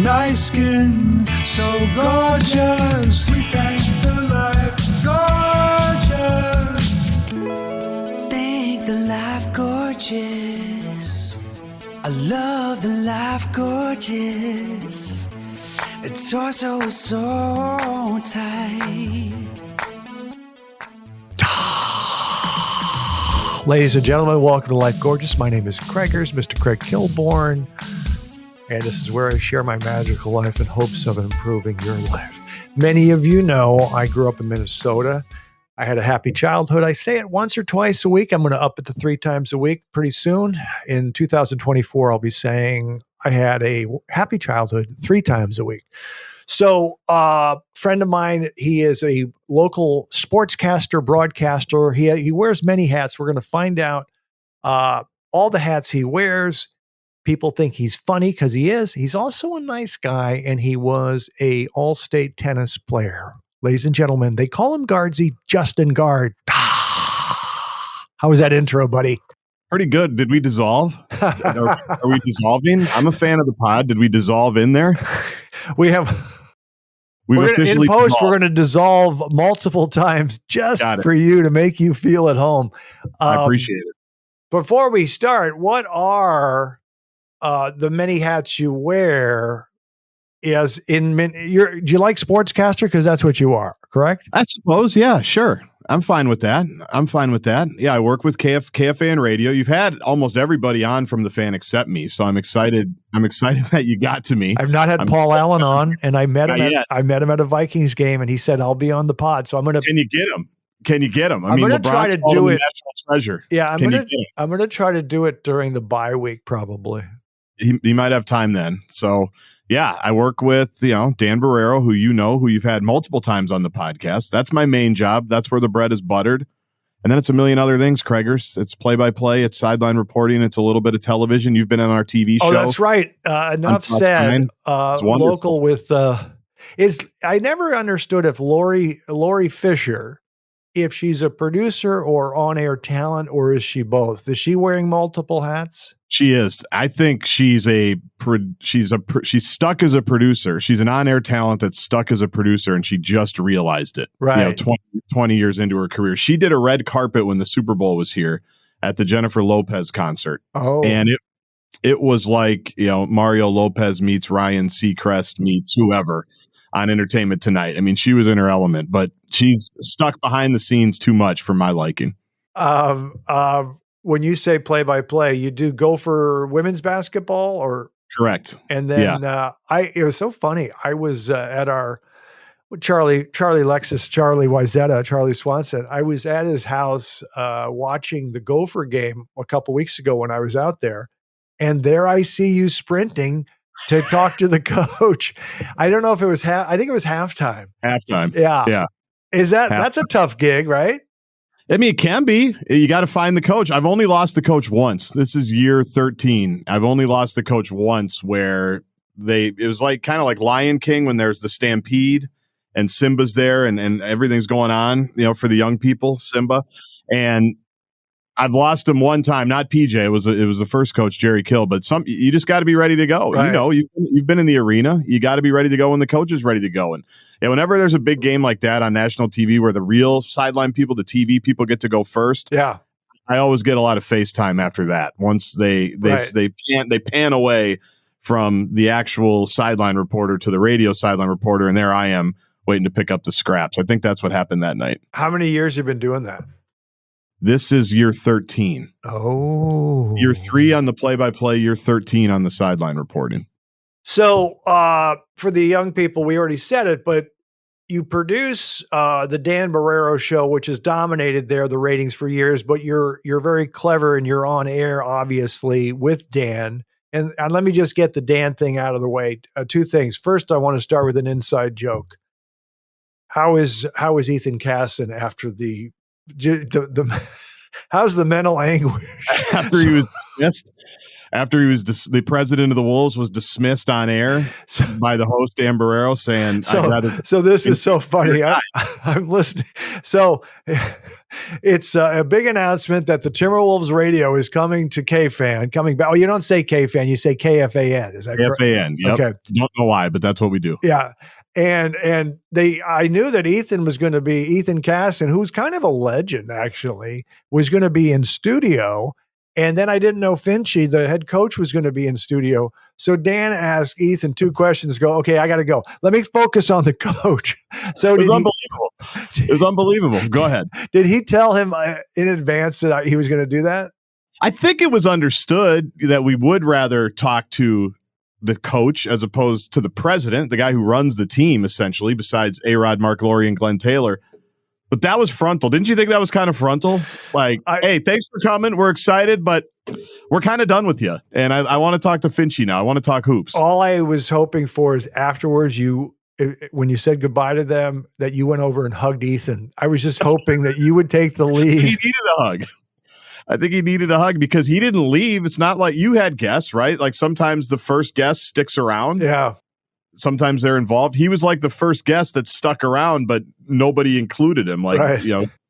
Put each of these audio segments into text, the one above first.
nice skin, so gorgeous. We thank the life gorgeous. Thank the life gorgeous. I love the life gorgeous. Its torso is so tight. Ladies and gentlemen, welcome to Life Gorgeous. My name is Craigers, Mr. Craig Kilborn, and this is where I share my magical life in hopes of improving your life. Many of you know I grew up in Minnesota. I had a happy childhood. I say it once or twice a week. I'm going to up it to 3 times a week pretty soon. In 2024, I'll be saying I had a happy childhood 3 times a week. So a friend of mine, he is a local sportscaster, broadcaster. He wears many hats. We're going to find out all the hats he wears. People think he's funny because he is. He's also a nice guy, and he was a all-state tennis player. Ladies and gentlemen, they call him Gaardsy, Justin Gaard. How was that intro, buddy? Pretty good. Did we dissolve? Are we dissolving? I'm a fan of the pod. Did we dissolve in there? We've officially in post, dissolved. we're going to dissolve multiple times just for you to make you feel at home. I appreciate it. Before we start, what are the many hats you wear? Do you like Sportscaster? Because that's what you are, correct? I suppose. Yeah, sure. I'm fine with that. Yeah, I work with KFA and radio. You've had almost everybody on from the fan except me, so I'm excited. I'm excited that you got to me. I've not had Paul Allen on, and I met him. I met him at a Vikings game, and he said, "I'll be on the pod." So I'm going to. Can you get him? I'm going to try to do it. National treasure. Yeah, I'm going to try to do it during the bye week, probably. He might have time then. So. Yeah, I work with, Dan Barrero, who you've had multiple times on the podcast. That's my main job. That's where the bread is buttered. And then it's a million other things, Craigers. It's play-by-play. It's sideline reporting. It's a little bit of television. You've been on our TV show. Oh, that's right. Enough said. Local with I never understood if Lori Fisher, if she's a producer or on-air talent, or is she both? Is she wearing multiple hats? She is. I think she's stuck as a producer. She's an on-air talent that's stuck as a producer, and she just realized it. Right. 20 years into her career. She did a red carpet when the Super Bowl was here at the Jennifer Lopez concert. Oh. And it was like, Mario Lopez meets Ryan Seacrest meets whoever on Entertainment Tonight. I mean, she was in her element, but she's stuck behind the scenes too much for my liking. When you say play-by-play, you do go for women's basketball, or correct? And then it was so funny. I was at our Charlie Wyzetta, Charlie Swanson. I was at his house watching the Gopher game a couple weeks ago when I was out there, and there I see you sprinting to talk to the coach. I don't know if it was I think it was halftime. Halftime. Yeah. That's a tough gig, right? I mean, it can be. You got to find the coach. I've only lost the coach once. This is year 13. I've only lost the coach once where it was kind of like Lion King when there's the stampede and Simba's there and everything's going on, for the young people, Simba. And I've lost him one time, not PJ. It was the first coach, Jerry Kill, but you just got to be ready to go. Right. You've been in the arena. You got to be ready to go when the coach is ready to go. And whenever there's a big game like that on national TV where the real sideline people, the TV people get to go first. Yeah. I always get a lot of FaceTime after that. Once they pan away from the actual sideline reporter to the radio sideline reporter, and there I am waiting to pick up the scraps. I think that's what happened that night. How many years have you been doing that? This is year 13. Oh. Year 3 on the play-by-play, year 13 on the sideline reporting. So for the young people, we already said it, but you produce the Dan Barrero Show, which has dominated the ratings for years, but you're very clever and you're on air, obviously, with Dan. And let me just get the Dan thing out of the way. 2 things. First, I want to start with an inside joke. How is Ethan Casson after the how's the mental anguish after he was dismissed? after he was the president of the Wolves was dismissed on air by the host Dan Barrero saying, so this is so funny. I'm listening. So it's a big announcement that the Timberwolves radio is coming to KFan, coming back. Oh, you don't say KFan, you say KFAN. Is that correct? KFAN. Yep. Okay. Don't know why, but that's what we do. Yeah. And I knew that Ethan Casson, who's kind of a legend actually, was going to be in studio. And then I didn't know Finchie, the head coach, was going to be in studio. So Dan asked Ethan 2 questions. Go, okay, I got to go. Let me focus on the coach. So it was unbelievable. It was unbelievable. Go ahead. Did he tell him in advance that he was going to do that? I think it was understood that we would rather talk to the coach as opposed to the president, the guy who runs the team, essentially, besides A-Rod, Mark Laurie, and Glenn Taylor. But that was frontal. Didn't you think that was kind of frontal? Like, hey, thanks for coming. We're excited, but we're kind of done with you. And I want to talk to Finchie now. I want to talk hoops. All I was hoping for is afterwards, when you said goodbye to them, that you went over and hugged Ethan. I was just hoping that you would take the lead. He needed a hug. I think he needed a hug because he didn't leave. It's not like you had guests, right? Like sometimes the first guest sticks around. Yeah. Sometimes they're involved. He was like the first guest that stuck around, but nobody included him. Like,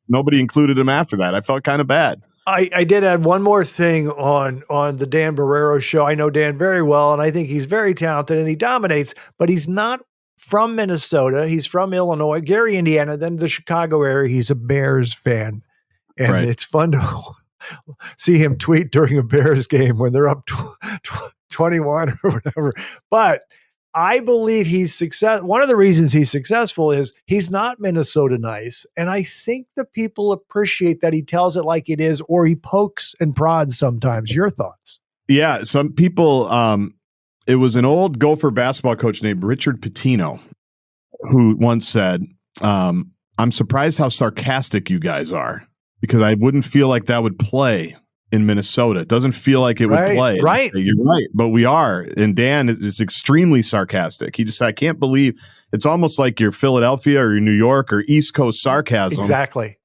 nobody included him after that. I felt kind of bad. I did add one more thing on the Dan Barrero show. I know Dan very well, and I think he's very talented and he dominates, but he's not from Minnesota. He's from Illinois, Gary, Indiana, then the Chicago area. He's a Bears fan. And It's fun to see him tweet during a Bears game when they're up 21 or whatever. But I believe one of the reasons he's successful is he's not Minnesota nice. And I think the people appreciate that he tells it like it is, or he pokes and prods sometimes. Your thoughts? Yeah. Some people, it was an old Gopher basketball coach named Richard Pitino who once said, I'm surprised how sarcastic you guys are because I wouldn't feel like that would play in Minnesota. It doesn't feel like it would play. Right. You're right, but we are. And Dan is extremely sarcastic. He just, I can't believe it's almost like you're Philadelphia or you're New York or East Coast sarcasm. Exactly.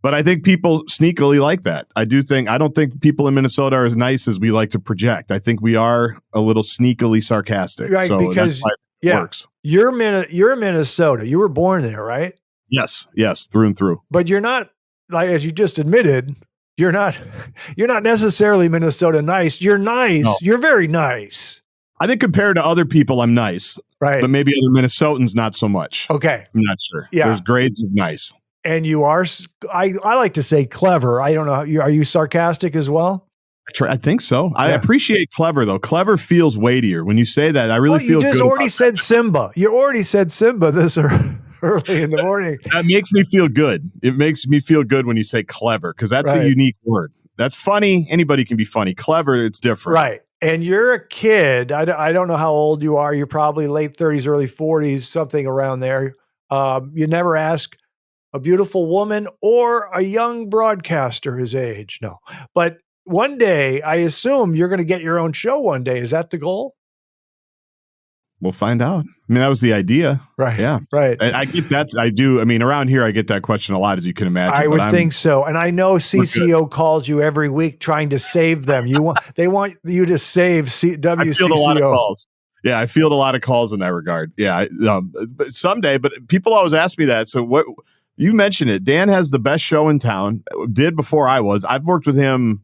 But I think people sneakily like that. I don't think people in Minnesota are as nice as we like to project. I think we are a little sneakily sarcastic. Right, so because that's why it works. You're in Minnesota. You were born there, right? Yes, through and through. But you're not, like as you just admitted, you're not necessarily Minnesota nice. You're nice. No. You're very nice. I think compared to other people, I'm nice. Right. But maybe other Minnesotans, not so much. Okay. I'm not sure. Yeah. There's grades of nice. And you are, I like to say clever. I don't know. Are you sarcastic as well? I think so. I appreciate clever, though. Clever feels weightier. When you say that, I really feel good. You just already said Simba. You already said Simba this early in the morning. That makes me feel good. It makes me feel good when you say clever because that's a unique word. That's funny. Anybody can be funny. Clever, it's different. Right. And you're a kid. I don't know how old you are. You're probably late 30s, early 40s, something around there. You never ask a beautiful woman or a young broadcaster his age. No. But one day, I assume you're going to get your own show one day. Is that the goal? We'll find out. I mean, that was the idea. Right. Yeah. Right. I get that. I do. I mean, around here, I get that question a lot, as you can imagine. I would think so. And I know CCO calls you every week trying to save them. They want you to save WCCO. I field a lot of calls. Yeah, I field a lot of calls in that regard. Yeah. But someday, but people always ask me that. So what you mentioned it. Dan has the best show in town. Did before I was. I've worked with him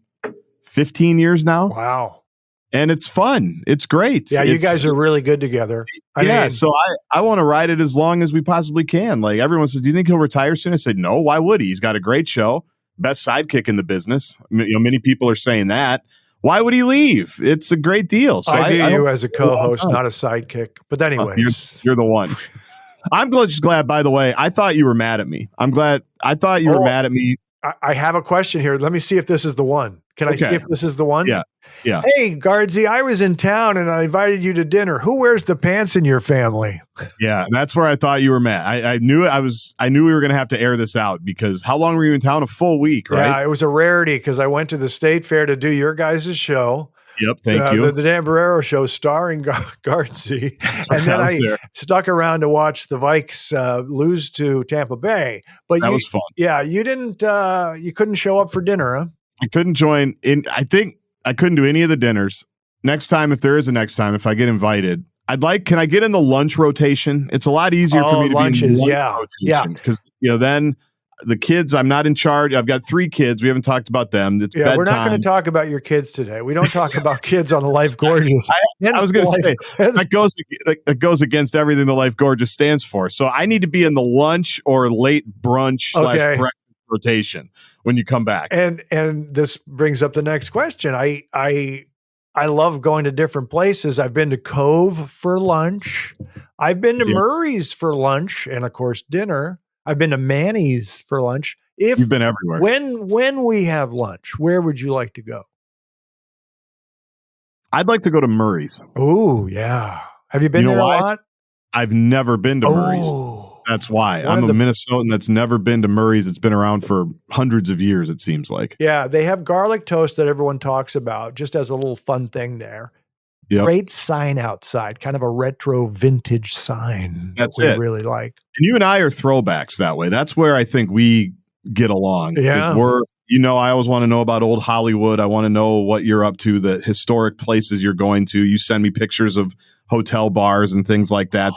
15 years now. Wow. And it's fun. It's great. Yeah, you guys are really good together. I mean, so I want to ride it as long as we possibly can. Like everyone says, do you think he'll retire soon? I said, no, why would he? He's got a great show, best sidekick in the business. Many people are saying that. Why would he leave? It's a great deal. So I view you as a co-host, not a sidekick. But anyways. You're the one. I'm just glad, by the way, I thought you were mad at me. I'm glad. I thought you were mad at me. I have a question here. Let me see if this is the one. Can I see if this is the one? Yeah. Yeah. Hey, Gaardsy, I was in town and I invited you to dinner. Who wears the pants in your family? Yeah, that's where I thought you were mad. I knew we were going to have to air this out because how long were you in town? A full week, right? Yeah, it was a rarity because I went to the State Fair to do your guys' show. Yep, thank you. The Dan Barrero show starring Gaardsy. And then I stuck around to watch the Vikes lose to Tampa Bay. But that was fun. Yeah, you couldn't show up for dinner, huh? I couldn't join in. I think I couldn't do any of the dinners. next time, if there is a next time, if I get invited, can I get in the lunch rotation? It's a lot easier for me to lunches, be in the lunch yeah. rotation because, then the kids, I'm not in charge. I've got 3 kids. We haven't talked about them. It's bedtime. We're not going to talk about your kids today. We don't talk about kids on the Life Gorgeous. I was going to say, that goes against everything the Life Gorgeous stands for. So I need to be in the lunch or late brunch / breakfast rotation when you come back. And this brings up the next question. I love going to different places. I've been to Cove for lunch. I've been to Murray's for lunch and, of course, dinner. I've been to Manny's for lunch. You've been everywhere. When we have lunch, where would you like to go? I'd like to go to Murray's. Oh, yeah. Have you been there a lot? I've never been to Murray's. That's why. I'm a Minnesotan that's never been to Murray's. It's been around for hundreds of years, it seems like. Yeah, they have garlic toast that everyone talks about, just as a little fun thing there. Yep. Great sign outside, kind of a retro vintage sign. That's it. Really like. And you and I are throwbacks that way. That's where I think we get along. Yeah. I always want to know about old Hollywood. I want to know what you're up to, the historic places you're going to. You send me pictures of hotel bars and things like that.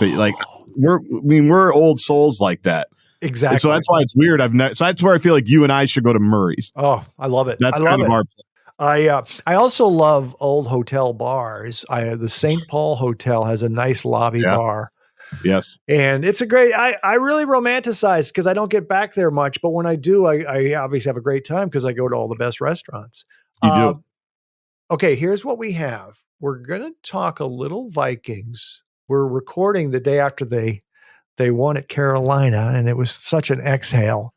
We're old souls like that. Exactly. And so that's why it's weird. So that's where I feel like you and I should go to Murray's. Oh, I love it. That's kind of our place. I also love old hotel bars. The St. Paul Hotel has a nice lobby bar. Yes. And it's a great, I really romanticize because I don't get back there much, but when I do, I obviously have a great time because I go to all the best restaurants. You do. Okay, here's what we have. We're going to talk a little Vikings. We're recording the day after they won at Carolina, and it was such an exhale.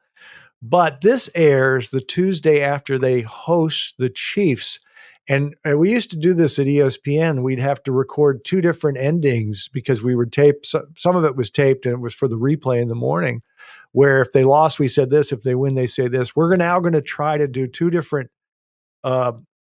But this airs the Tuesday after they host the Chiefs. And we used to do this at ESPN. We'd have to record 2 different endings because we would tape. Some of it was taped and it was for the replay in the morning, where if they lost, we said this. If they win, they say this. We're now going to try to do 2 different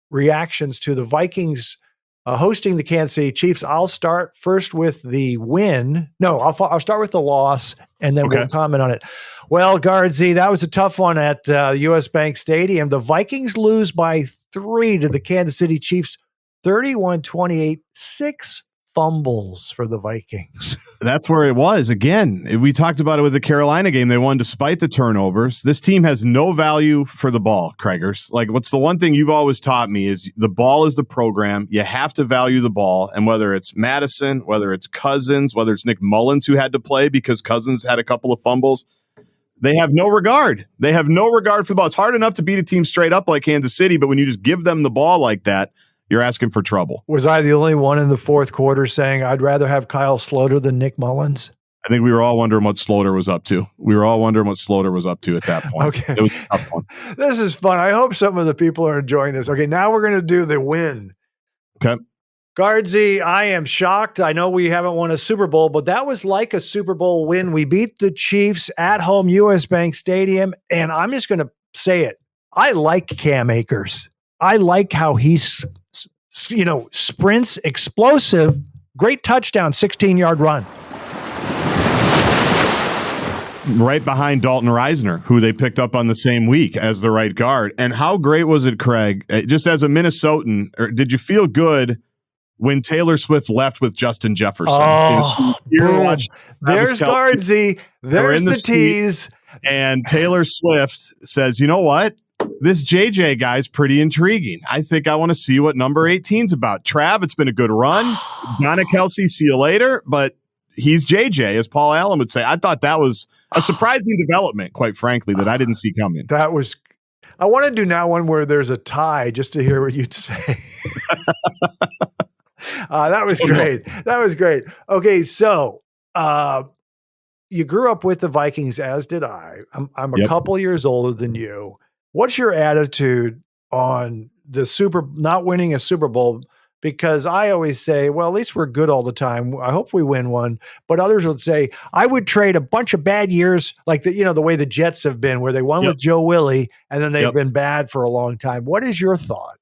reactions to the Vikings hosting the Kansas City Chiefs. I'll start first with the win. No, I'll start with the loss, and then we'll comment on it. Well, Gaardsy, that was a tough one at U.S. Bank Stadium. The Vikings lose by 3 to the Kansas City Chiefs, 31-28, 6 fumbles for the Vikings. That's where it was. Again, we talked about it with the Carolina game. They won despite the turnovers. This team has no value for the ball, Craigers. Like, what's the one thing you've always taught me is the ball is the program. You have to value the ball. And whether it's Madison, whether it's Cousins, whether it's Nick Mullins who had to play because Cousins had a couple of fumbles, they have no regard. They have no regard for the ball. It's hard enough to beat a team straight up like Kansas City, but when you just give them the ball like that, you're asking for trouble. Was I the only one in the fourth quarter saying I'd rather have Kyle Sloter than Nick Mullins? I think we were all wondering what Sloter was up to. At that point. Okay. It was a tough one. This is fun. I hope some of the people are enjoying this. Okay, now we're going to do the win. Okay. Gaardsy, I am shocked. I know we haven't won a Super Bowl, but that was like a Super Bowl win. We beat the Chiefs at home, U.S. Bank Stadium, and I'm just going to say it. I like Cam Akers. I like how he's, sprints, explosive, great touchdown, 16-yard run. Right behind Dalton Reisner, who they picked up on the same week as the right guard. And how great was it, Craig? Just as a Minnesotan, did you feel good when Taylor Swift left with Justin Jefferson? Oh, there's Gaardsy. There's the tease. And Taylor Swift says, you know what? This JJ guy's pretty intriguing. I think I want to see what number 18's about. Trav, it's been a good run. Donna Kelsey, see you later. But he's JJ, as Paul Allen would say. I thought that was a surprising development, quite frankly, that I didn't see coming. I want to do now one where there's a tie just to hear what you'd say. That was great. That was great. Okay, so you grew up with the Vikings, as did I. I'm a couple years older than you. What's your attitude on the not winning a Super Bowl? Because I always say, well, at least we're good all the time. I hope we win one. But others would say, I would trade a bunch of bad years, like the way the Jets have been, where they won with Joe Willie, and then they've been bad for a long time. What is your thought?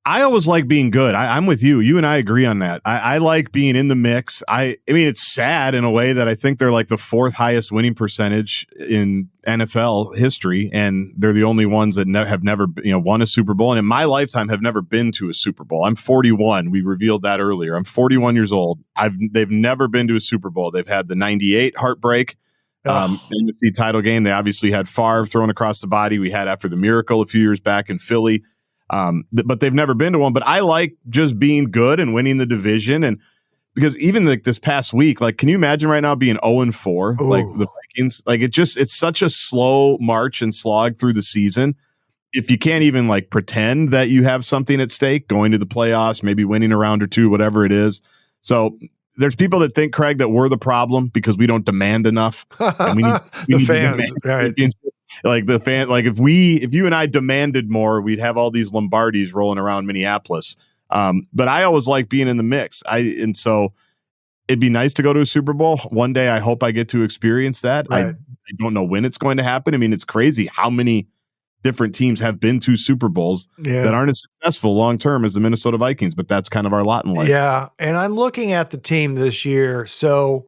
I always like being good. I'm with you. You and I agree on that. I like being in the mix. I mean, it's sad in a way that I think they're like the 4th highest winning percentage in NFL history, and they're the only ones that have never won a Super Bowl, and in my lifetime have never been to a Super Bowl. I'm 41. We revealed that earlier. I'm 41 years old. They've never been to a Super Bowl. They've had the '98 heartbreak. NFC title game. They obviously had Favre thrown across the body. We had after the Miracle a few years back in Philly. But they've never been to one. But I like just being good and winning the division. And because even like this past week, like, can you imagine right now being 0-4, like the Vikings? Like it's such a slow march and slog through the season. If you can't even like pretend that you have something at stake, going to the playoffs, maybe winning a round or two, whatever it is. So there's people that think, Craig, that we're the problem because we don't demand enough. And we need fans, right? Like the fan, like if you and I demanded more, we'd have all these Lombardis rolling around Minneapolis. But I always like being in the mix. And so it'd be nice to go to a Super Bowl one day. I hope I get to experience that. Right. I don't know when it's going to happen. I mean, it's crazy how many different teams have been to Super Bowls that aren't as successful long term as the Minnesota Vikings, but that's kind of our lot in life. Yeah, and I'm looking at the team this year. So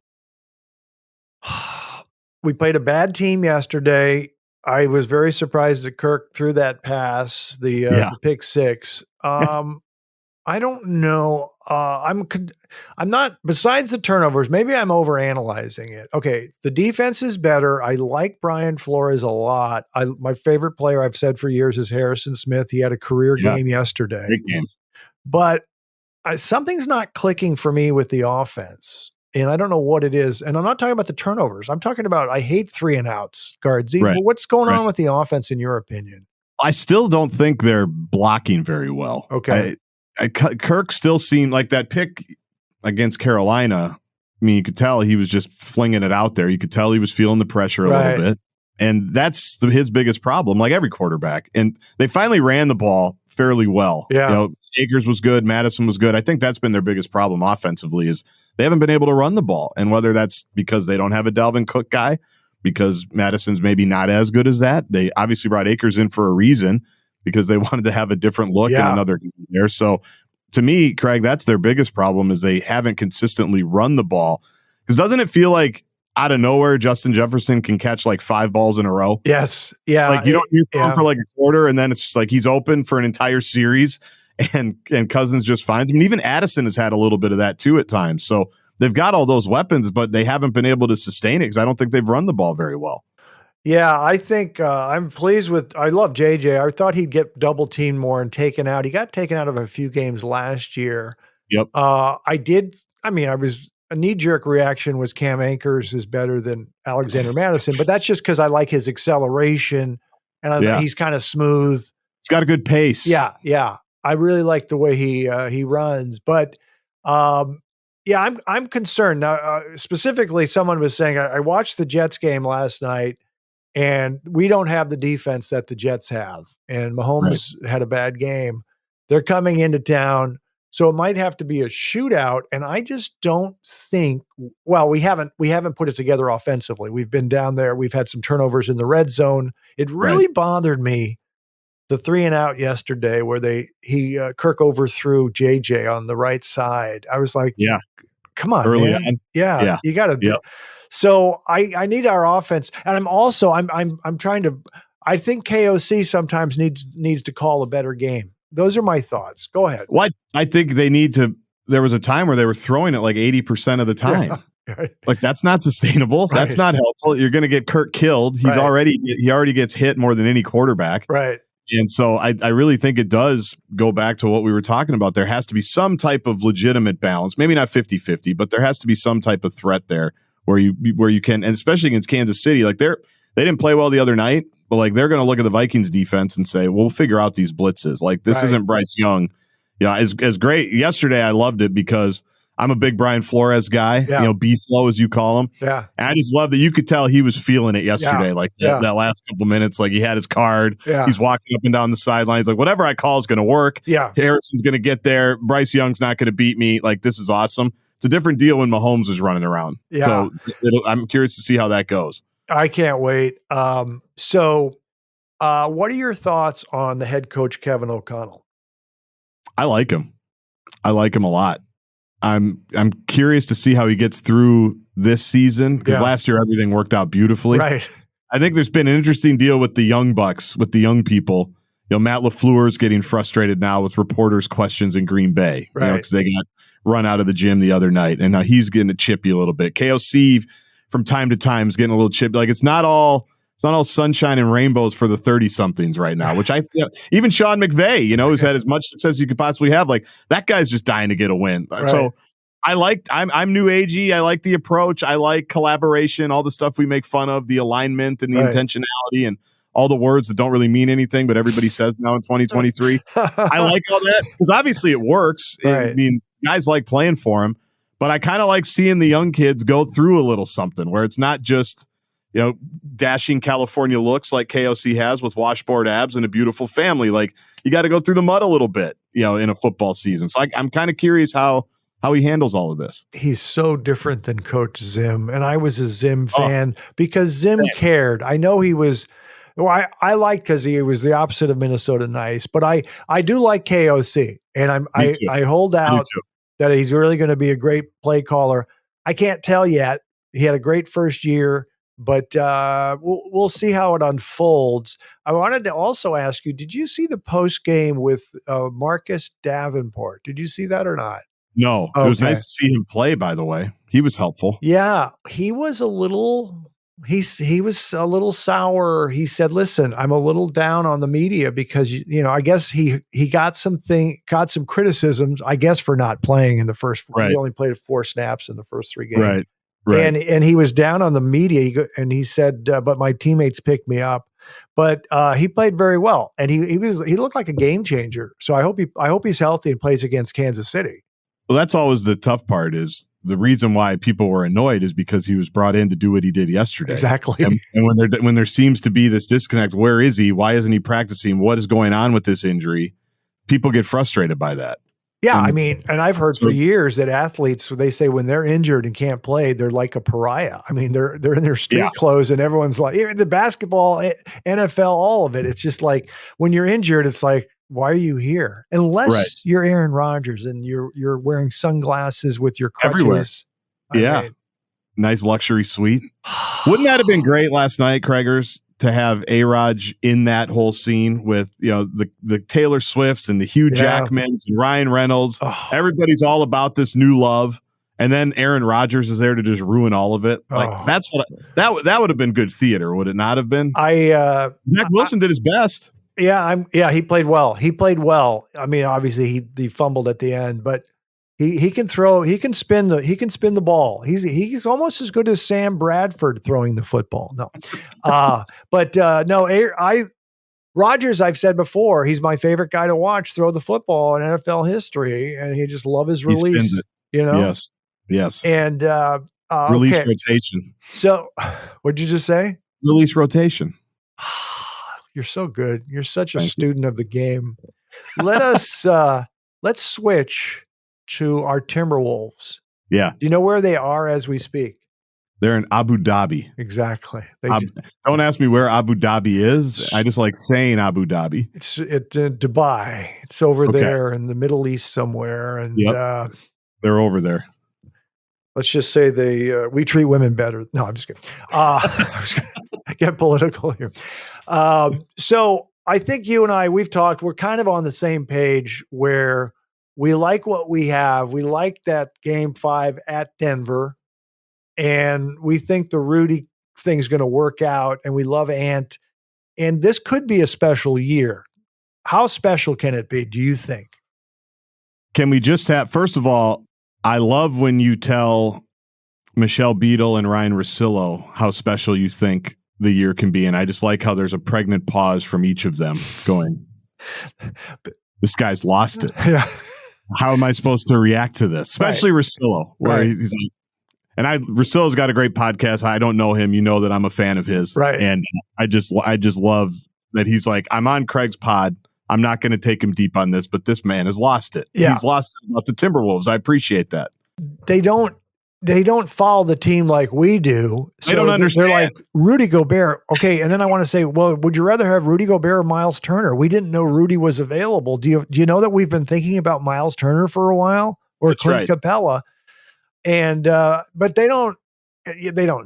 we played a bad team yesterday. I was very surprised that Kirk threw that pass, the pick six. I don't know. I'm not, besides the turnovers, maybe I'm overanalyzing it. Okay, the defense is better. I like Brian Flores a lot. My favorite player I've said for years is Harrison Smith. He had a career game yesterday. Great game. But something's not clicking for me with the offense. And I don't know what it is. And I'm not talking about the turnovers. I'm talking about, I hate 3 and outs, Gaardsy. Right. But what's going on with the offense in your opinion? I still don't think they're blocking very well. Okay. Kirk still seemed like that pick against Carolina. I mean, you could tell he was just flinging it out there. You could tell he was feeling the pressure a little bit. And that's his biggest problem, like every quarterback. And they finally ran the ball fairly well. Yeah. Akers was good. Madison was good. I think that's been their biggest problem offensively is they haven't been able to run the ball. And whether that's because they don't have a Dalvin Cook guy, because Madison's maybe not as good as that. They obviously brought Akers in for a reason because they wanted to have a different look and another game there. So to me, Craig, that's their biggest problem is they haven't consistently run the ball. Because doesn't it feel like out of nowhere, Justin Jefferson can catch like 5 balls in a row? Yes. Yeah. Like you throw him for like a quarter and then it's just like he's open for an entire series and Cousins just finds him. And even Addison has had a little bit of that too at times. So they've got all those weapons, but they haven't been able to sustain it because I don't think they've run the ball very well. Yeah, I think I'm pleased with. I love JJ. I thought he'd get double teamed more and taken out. He got taken out of a few games last year. Yep. I did. I mean, a knee-jerk reaction was Cam Akers is better than Alexander Madison, but that's just because I like his acceleration and he's kind of smooth. He's got a good pace. Yeah. I really like the way he runs, but I'm concerned now. Specifically, someone was saying I watched the Jets game last night. And we don't have the defense that the Jets have. And Mahomes had a bad game. They're coming into town. So it might have to be a shootout. And I just don't think, well, we haven't put it together offensively. We've been down there. We've had some turnovers in the red zone. It really bothered me, the 3 and out yesterday where Kirk overthrew JJ on the right side. I was like, come on, early man. on. Yeah. You got to So I need our offense, and I'm trying to. I think KOC sometimes needs to call a better game. Those are my thoughts. Go ahead. Well, I think they need to. There was a time where they were throwing it like 80% of the time. Like that's not sustainable. Right. That's not helpful. You're going to get Kirk killed. He already gets hit more than any quarterback. Right. And so I really think it does go back to what we were talking about. There has to be some type of legitimate balance, maybe not 50-50, but there has to be some type of threat there. Where you can, and especially against Kansas City, like they didn't play well the other night, but like they're going to look at the Vikings defense and say, we'll figure out these blitzes. Like this isn't Bryce Young. As great. Yesterday, I loved it because I'm a big Brian Flores guy, B-Flow as you call him. Yeah. And I just love that you could tell he was feeling it yesterday. Like that last couple minutes, like he had his card. Yeah. He's walking up and down the sidelines. Like whatever I call is going to work. Yeah. Harrison's going to get there. Bryce Young's not going to beat me. Like this is awesome. It's a different deal when Mahomes is running around. Yeah. So I'm curious to see how that goes. I can't wait. So what are your thoughts on the head coach, Kevin O'Connell? I like him. I like him a lot. I'm curious to see how he gets through this season because last year everything worked out beautifully. Right. I think there's been an interesting deal with the young bucks, with the young people. Matt LaFleur's getting frustrated now with reporters' questions in Green Bay, right, because they got run out of the gym the other night, and now he's getting a chippy a little bit. KOC from time to time is getting a little chippy. Like it's not all sunshine and rainbows for the 30-somethings right now. Which even Sean McVay, who's had as much success as you could possibly have. Like that guy's just dying to get a win. Right. So I'm new agey. I like the approach. I like collaboration. All the stuff we make fun of, the alignment and the intentionality and all the words that don't really mean anything, but everybody says now in 2023. I like all that because obviously it works. Right. I mean, guys like playing for him, but I kind of like seeing the young kids go through a little something where it's not just, dashing California looks like KOC has with washboard abs and a beautiful family. Like you got to go through the mud a little bit, in a football season. So I'm kind of curious how he handles all of this. He's so different than Coach Zim. And I was a Zim fan because Zim cared. I know he was, I liked because he was the opposite of Minnesota nice, but I do like KOC. And I hold out that he's really going to be a great play caller. I can't tell yet. He had a great first year, but we'll see how it unfolds. I wanted to also ask you, did you see the post game with Marcus Davenport? Did you see that or not? No, It was nice to see him play, by the way. He was helpful. Yeah, he was a little sour. He said, listen, I'm a little down on the media because, I guess he got some criticisms, I guess, for not playing in the first. Right. He only played 4 snaps in the first 3 games. Right. And he was down on the media, and he said, but my teammates picked me up. But he played very well, and he looked like a game changer. So I hope he's healthy and plays against Kansas City. Well, that's always the tough part. Is the reason why people were annoyed is because he was brought in to do what he did yesterday. Exactly. And when there seems to be this disconnect, where is he? Why isn't he practicing? What is going on with this injury? People get frustrated by that. Yeah, and I've heard for years that athletes, they say when they're injured and can't play, they're like a pariah. I mean, they're in their street clothes, and everyone's like, the basketball, NFL, all of it. It's just like when you're injured, it's like, why are you here? Unless you're Aaron Rodgers and you're wearing sunglasses with your crutches. Everywhere. Nice luxury suite. Wouldn't that have been great last night, Craigers, to have A-Raj in that whole scene with the Taylor Swifts and the Hugh Jackmans and Ryan Reynolds? Everybody's all about this new love, and then Aaron Rodgers is there to just ruin all of it. Like that's what that would have been good theater, would it not have been? Zach Wilson did his best. He played well. I mean, obviously he fumbled at the end, but he can throw, he can spin the ball. He's almost as good as Sam Bradford throwing the football. No. Rodgers, I've said before, he's my favorite guy to watch throw the football in NFL history, and he just love his release, Yes. And release rotation. So what'd you just say? Release rotation. You're so good. You're such a student of the game. Let's switch to our Timberwolves. Yeah. Do you know where they are as we speak? They're in Abu Dhabi. Exactly. Don't ask me where Abu Dhabi is. I just like saying Abu Dhabi. It's Dubai. It's over there in the Middle East somewhere. And they're over there. Let's just say we treat women better. No, I'm just kidding. I was going to get political here. So I think you and we've talked, we're kind of on the same page where we like what we have. We like that Game 5 at Denver, and we think the Rudy thing's going to work out, and we love Ant, and this could be a special year. How special can it be, do you think? Can we just first of all, I love when you tell Michelle Beadle and Ryan Russillo how special you think the year can be. And I just like how there's a pregnant pause from each of them going, this guy's lost it. Yeah. How am I supposed to react to this? Especially Russillo, where he's like, and Russillo's got a great podcast. I don't know him. You know that I'm a fan of his. Right. And I just love that he's like, I'm on Craig's pod. I'm not going to take him deep on this, but this man has lost it. Yeah. He's lost it about the Timberwolves. I appreciate that. They don't they don't follow the team like we do. So They don't understand. They're like, Rudy Gobert. Okay. And then I want to say, well, would you rather have Rudy Gobert or Miles Turner? We didn't know Rudy was available. Do you know that we've been thinking about Miles Turner for a while, or That's Clint right. Capella? And, but they don't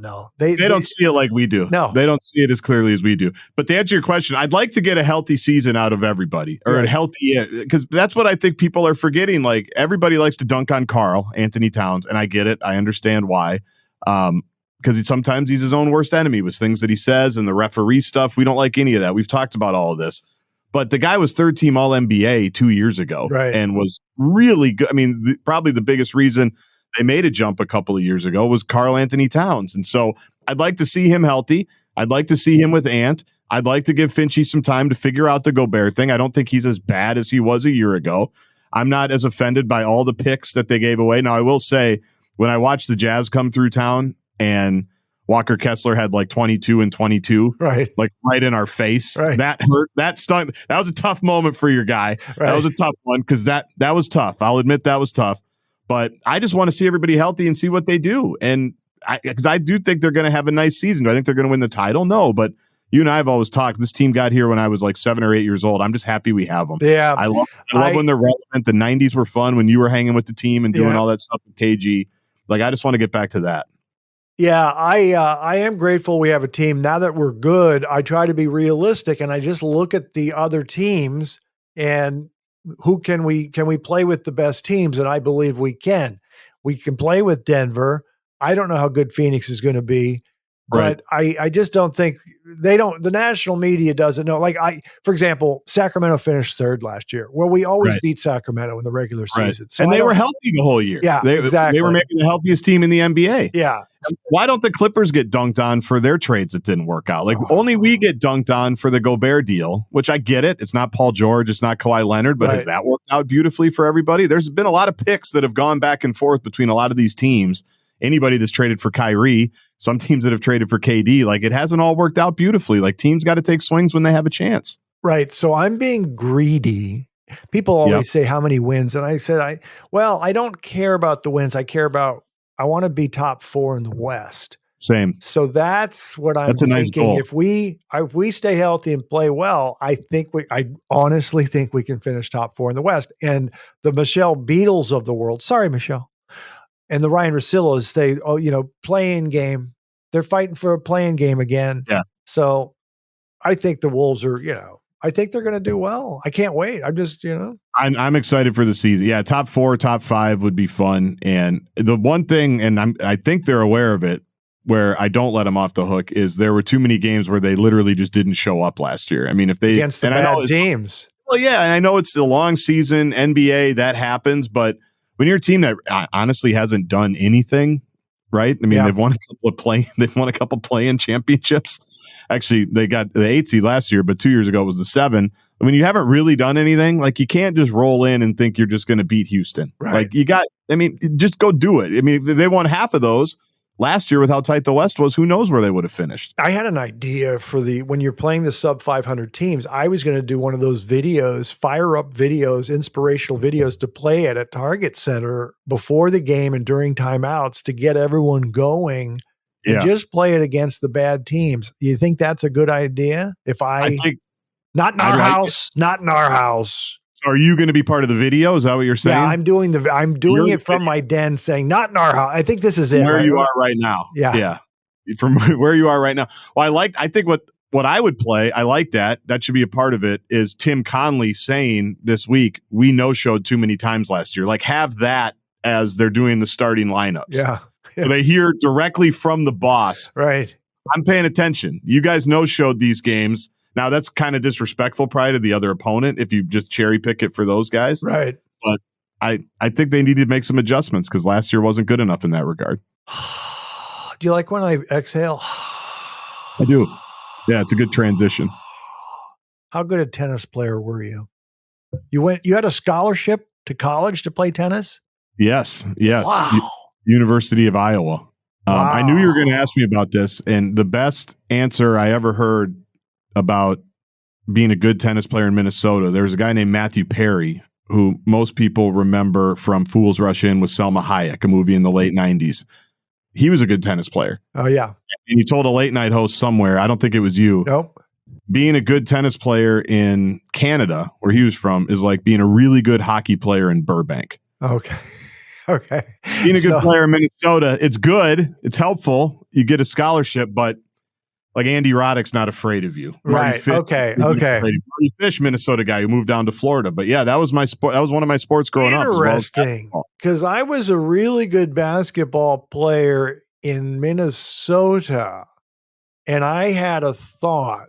know. They don't see it like we do. No. They don't see it as clearly as we do. But to answer your question, I'd like to get a healthy season out of everybody, or a healthy, because that's what I think people are forgetting. Like, everybody likes to dunk on Karl Anthony Towns, and I get it. I understand why. Because sometimes he's his own worst enemy with things that he says and the referee stuff. We don't like any of that. We've talked about all of this. But the guy was third team All-NBA 2 years ago, and was really good. I mean, probably the biggest reason they made a jump a couple of years ago was Karl Anthony Towns. And so I'd like to see him healthy. I'd like to see him with Ant. I'd like to give Finchie some time to figure out the Gobert thing. I don't think he's as bad as he was a year ago. I'm not as offended by all the picks that they gave away. Now, I will say, when I watched the Jazz come through town and Walker Kessler had like 22 and 22, like right in our face, that hurt. That stung. That was a tough moment for your guy. That was a tough one, because that was tough. I'll admit that was tough. But I just want to see everybody healthy and see what they do. And because I do think they're going to have a nice season. Do I think they're going to win the title? No, but you and I have always talked. This team got here when I was like 7 or 8 years old. I'm just happy we have them. Yeah. I love when they're relevant. The 90s were fun when you were hanging with the team and doing all that stuff with KG. Like, I just want to get back to that. Yeah, I am grateful we have a team. Now that we're good, I try to be realistic, and I just look at the other teams and who can we play with the best teams, and I believe we can. We can play with Denver. I don't know how good Phoenix is going to be, but I just don't think the national media doesn't know. Like, for example, Sacramento finished third last year. Well, we always beat Sacramento in the regular season. So and they were healthy the whole year. Yeah, exactly. They were maybe the healthiest team in the NBA. Yeah. Why don't the Clippers get dunked on for their trades that didn't work out? Like, only we get dunked on for the Gobert deal, which I get it. It's not Paul George. It's not Kawhi Leonard, but has that worked out beautifully for everybody? There's been a lot of picks that have gone back and forth between a lot of these teams. Anybody that's traded for Kyrie, some teams that have traded for KD, like, it hasn't all worked out beautifully. Like, teams got to take swings when they have a chance. Right. So I'm being greedy. People always say how many wins. And I said, I don't care about the wins. I want to be top 4 in the West. Same. So that's what I'm thinking. Nice goal. If we stay healthy and play well, I honestly think we can finish top 4 in the West. And the Michelle Beatles of the world, sorry, Michelle, and the Ryan Russillos, play-in game. They're fighting for a play-in game again. Yeah. So I think the Wolves are, I think they're going to do well. I can't wait. I'm just, I'm excited for the season. Yeah, top 4, top 5 would be fun. And the one thing, and I think they're aware of it, where I don't let them off the hook, is there were too many games where they literally just didn't show up last year. I mean, if they against the bad teams. Well, yeah, and I know it's a long season, NBA, that happens, but when you're a team that honestly hasn't done anything, right? I mean, they've won a couple play-in championships. Actually, they got the 8 seed last year, but 2 years ago it was the 7. I mean, you haven't really done anything. Like, you can't just roll in and think you're just going to beat Houston. Right. Like, just go do it. I mean, if they won half of those last year with how tight the West was, who knows where they would have finished. I had an idea for when you're playing the sub 500 teams, I was going to do one of those videos, fire up videos, inspirational videos to play at a Target Center before the game and during timeouts to get everyone going. And just play it against the bad teams. Do you think that's a good idea? I think not in our house. So are you going to be part of the video? Is that what you're saying? Yeah, I'm doing it from my den, saying not in our house. I think this is it. Where you are right now. Yeah. From where you are right now. Well, I think what I would play, I like that. That should be a part of it, is Tim Conley saying this week, we no-showed too many times last year. Like, have that as they're doing the starting lineups. Yeah. So they hear directly from the boss. Right. I'm paying attention. You guys no-showed these games. Now, that's kind of disrespectful probably to the other opponent if you just cherry pick it for those guys. Right. But I think they need to make some adjustments because last year wasn't good enough in that regard. Do you like when I exhale? I do. Yeah, it's a good transition. How good a tennis player were you? You had a scholarship to college to play tennis? Yes. Wow. University of Iowa. Wow. I knew you were going to ask me about this, and the best answer I ever heard about being a good tennis player in Minnesota, there was a guy named Matthew Perry, who most people remember from Fools Rush In with Selma Hayek, a movie in the late 90s. he was a good tennis player. Oh, yeah. And he told a late night host somewhere, I don't think it was you, Nope. being a good tennis player in Canada, where he was from, is like being a really good hockey player in Burbank. Okay. Okay. Being a good player in Minnesota, it's good. It's helpful. You get a scholarship, but like Andy Roddick's not afraid of you. Right. Fish, Okay. Marty Fish, Minnesota guy who moved down to Florida. But yeah, that was my sport. That was one of my sports growing up. Interesting. Because I was a really good basketball player in Minnesota. And I had a thought,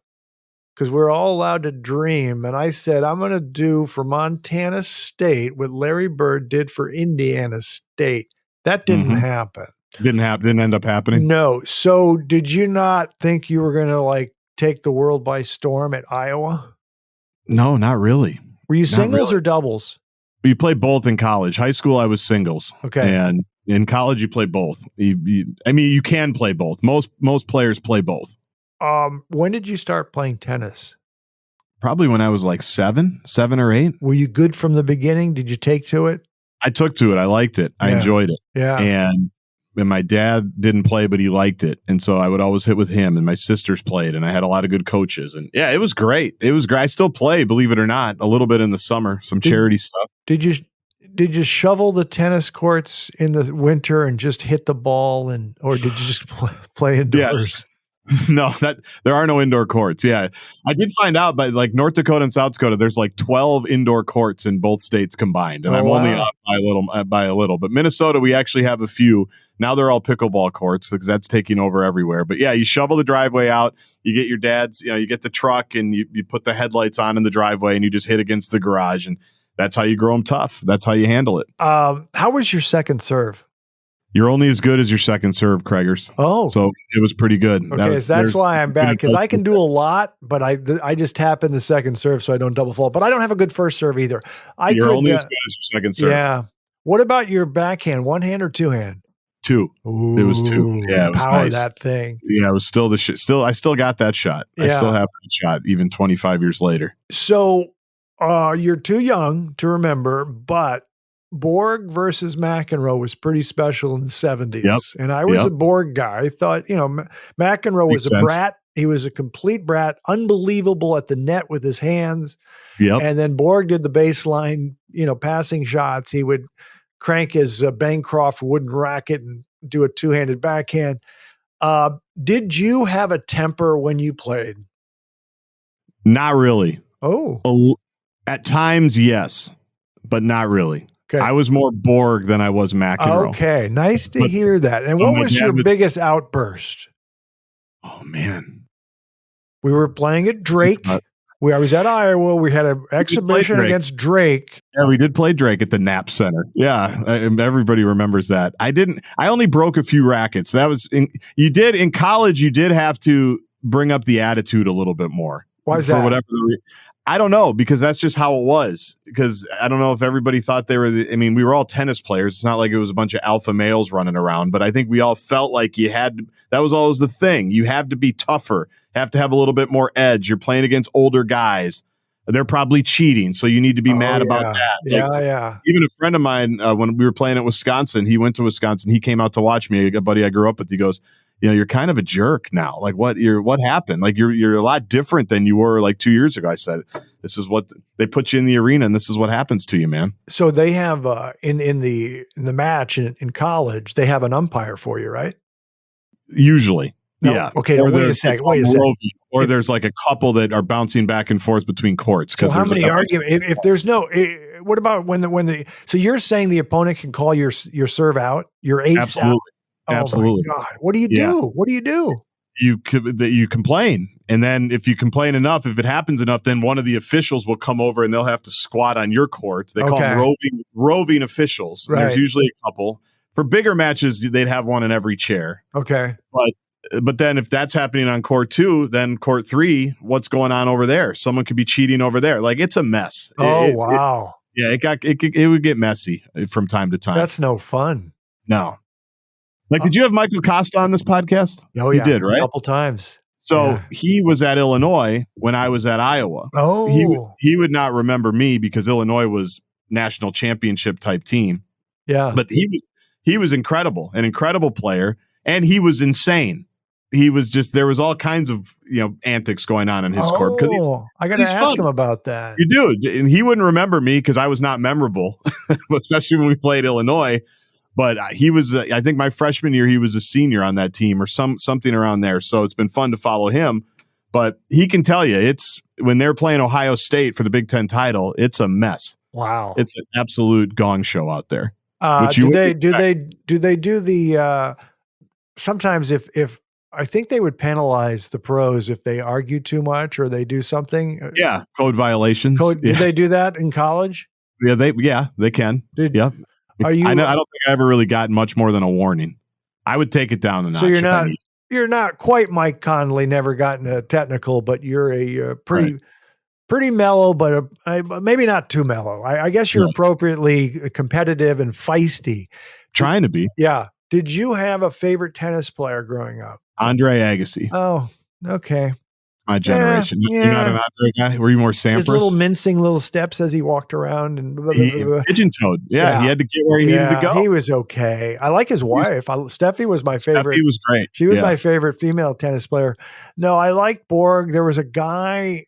because we're all allowed to dream. And I said, I'm going to do for Montana State what Larry Bird did for Indiana State. That didn't happen. Didn't end up happening. No. So did you not think you were going to like take the world by storm at Iowa? No, not really. Were you singles or doubles? You play both in college. High school, I was singles. Okay. And in college, you play both. You can play both. Most players play both. When did you start playing tennis? Probably when I was like 7 or 8. Were you good from the beginning? Did you take to it? I took to it. I liked it. I enjoyed it. Yeah. And my dad didn't play, but he liked it. And so I would always hit with him, and my sisters played, and I had a lot of good coaches. And yeah, it was great. It was great. I still play, believe it or not, a little bit in the summer, some charity stuff. Did you shovel the tennis courts in the winter and just hit the ball, or did you just play indoors? Yeah. No, there are no indoor courts. Yeah. I did find out by like North Dakota and South Dakota, there's like 12 indoor courts in both states combined. And I'm only up by a little. But Minnesota, we actually have a few. Now they're all pickleball courts because that's taking over everywhere. But yeah, you shovel the driveway out, you get your dad's, you get the truck and you put the headlights on in the driveway and you just hit against the garage. And that's how you grow them tough. That's how you handle it. How was your second serve? You're only as good as your second serve, Craigers. Oh. So it was pretty good. Okay, that's why I'm bad, because I can do a lot, but I just tap in the second serve so I don't double fault. But I don't have a good first serve either. You're only as good as your second serve. Yeah. What about your backhand? One hand or two hand? Two. Ooh, it was two. Yeah, it was power nice. That thing. Yeah, it was still the shit. I still got that shot. Yeah. I still have that shot even 25 years later. So you're too young to remember, but Borg versus McEnroe was pretty special in the 70s. Yep. And I was a Borg guy. I thought, McEnroe was a brat. He was a complete brat, unbelievable at the net with his hands. Yep. And then Borg did the baseline, passing shots. He would crank his Bancroft wooden racket and do a two-handed backhand. Did you have a temper when you played? Not really. Oh. At times, yes, but not really. Okay. I was more Borg than I was McEnroe. Okay, nice to hear that. And what was your biggest outburst? Oh, man. We were playing at Drake. I was at Iowa. We had an exhibition against Drake. Yeah, we did play Drake at the Knapp Center. Yeah, everybody remembers that. I only broke a few rackets. That was in college. You did have to bring up the attitude a little bit more. Why is that? For whatever I don't know, because that's just how it was. Because I don't know if everybody thought they were. We were all tennis players. It's not like it was a bunch of alpha males running around. But I think we all felt like you had. That was always the thing. You have to be tougher. Have to have a little bit more edge. You're playing against older guys. They're probably cheating, so you need to be mad about that. Yeah. Even a friend of mine, when we were playing at Wisconsin, he went to Wisconsin. He came out to watch me. A buddy I grew up with. He goes, you're kind of a jerk now. Like what happened? Like you're a lot different than you were like 2 years ago. I said, this is what they put you in the arena and this is what happens to you, man. So they have in the match in college, they have an umpire for you, right? Usually. No? Yeah. Okay. Wait a second. Or there's like a couple that are bouncing back and forth between courts. So how many arguments? If there's no, what about when so you're saying the opponent can call your serve out, your ace Absolutely. out? Oh Absolutely. My God. What do you do? What do you do? You complain. And then if you complain enough, if it happens enough, then one of the officials will come over and they'll have to squat on your court. They call them roving officials. Right. There's usually a couple. For bigger matches, they'd have one in every chair. Okay. But then if that's happening on court 2, then court 3, what's going on over there? Someone could be cheating over there. Like it's a mess. Wow. It would get messy from time to time. That's no fun. No. Did you have Michael Costa on this podcast? Oh, yeah. You did, right? A couple times. So he was at Illinois when I was at Iowa. Oh. He would not remember me because Illinois was national championship type team. Yeah. But he was incredible, an incredible player. and he was insane. He was just, there was all kinds of, antics going on in his court. I got to ask him about that. You do. And he wouldn't remember me because I was not memorable, especially when we played Illinois. But he was, I think my freshman year, he was a senior on that team or something around there. So it's been fun to follow him. But he can tell you, it's when they're playing Ohio State for the Big Ten title, it's a mess. Wow. It's an absolute gong show out there. Do they do the sometimes if I think they would penalize the pros if they argue too much or they do something. Yeah, code violations. Did they do that in college? Yeah, they can. I don't think I ever really got much more than a warning. I would take it down a notch. So you're not quite Mike Conley, never gotten a technical, but you're a pretty mellow, but maybe not too mellow. I guess you're appropriately competitive and feisty. Trying to be. Yeah. Did you have a favorite tennis player growing up? Andre Agassi. Oh, okay. My generation. Yeah. You're not an Andre guy? Were you more Sampras? His little mincing little steps as he walked around and pigeon-toed. Yeah, he had to get where he needed to go. He was okay. I like his wife. Steffi was my favorite. Steffi was great. She was my favorite female tennis player. No, I like Borg. There was a guy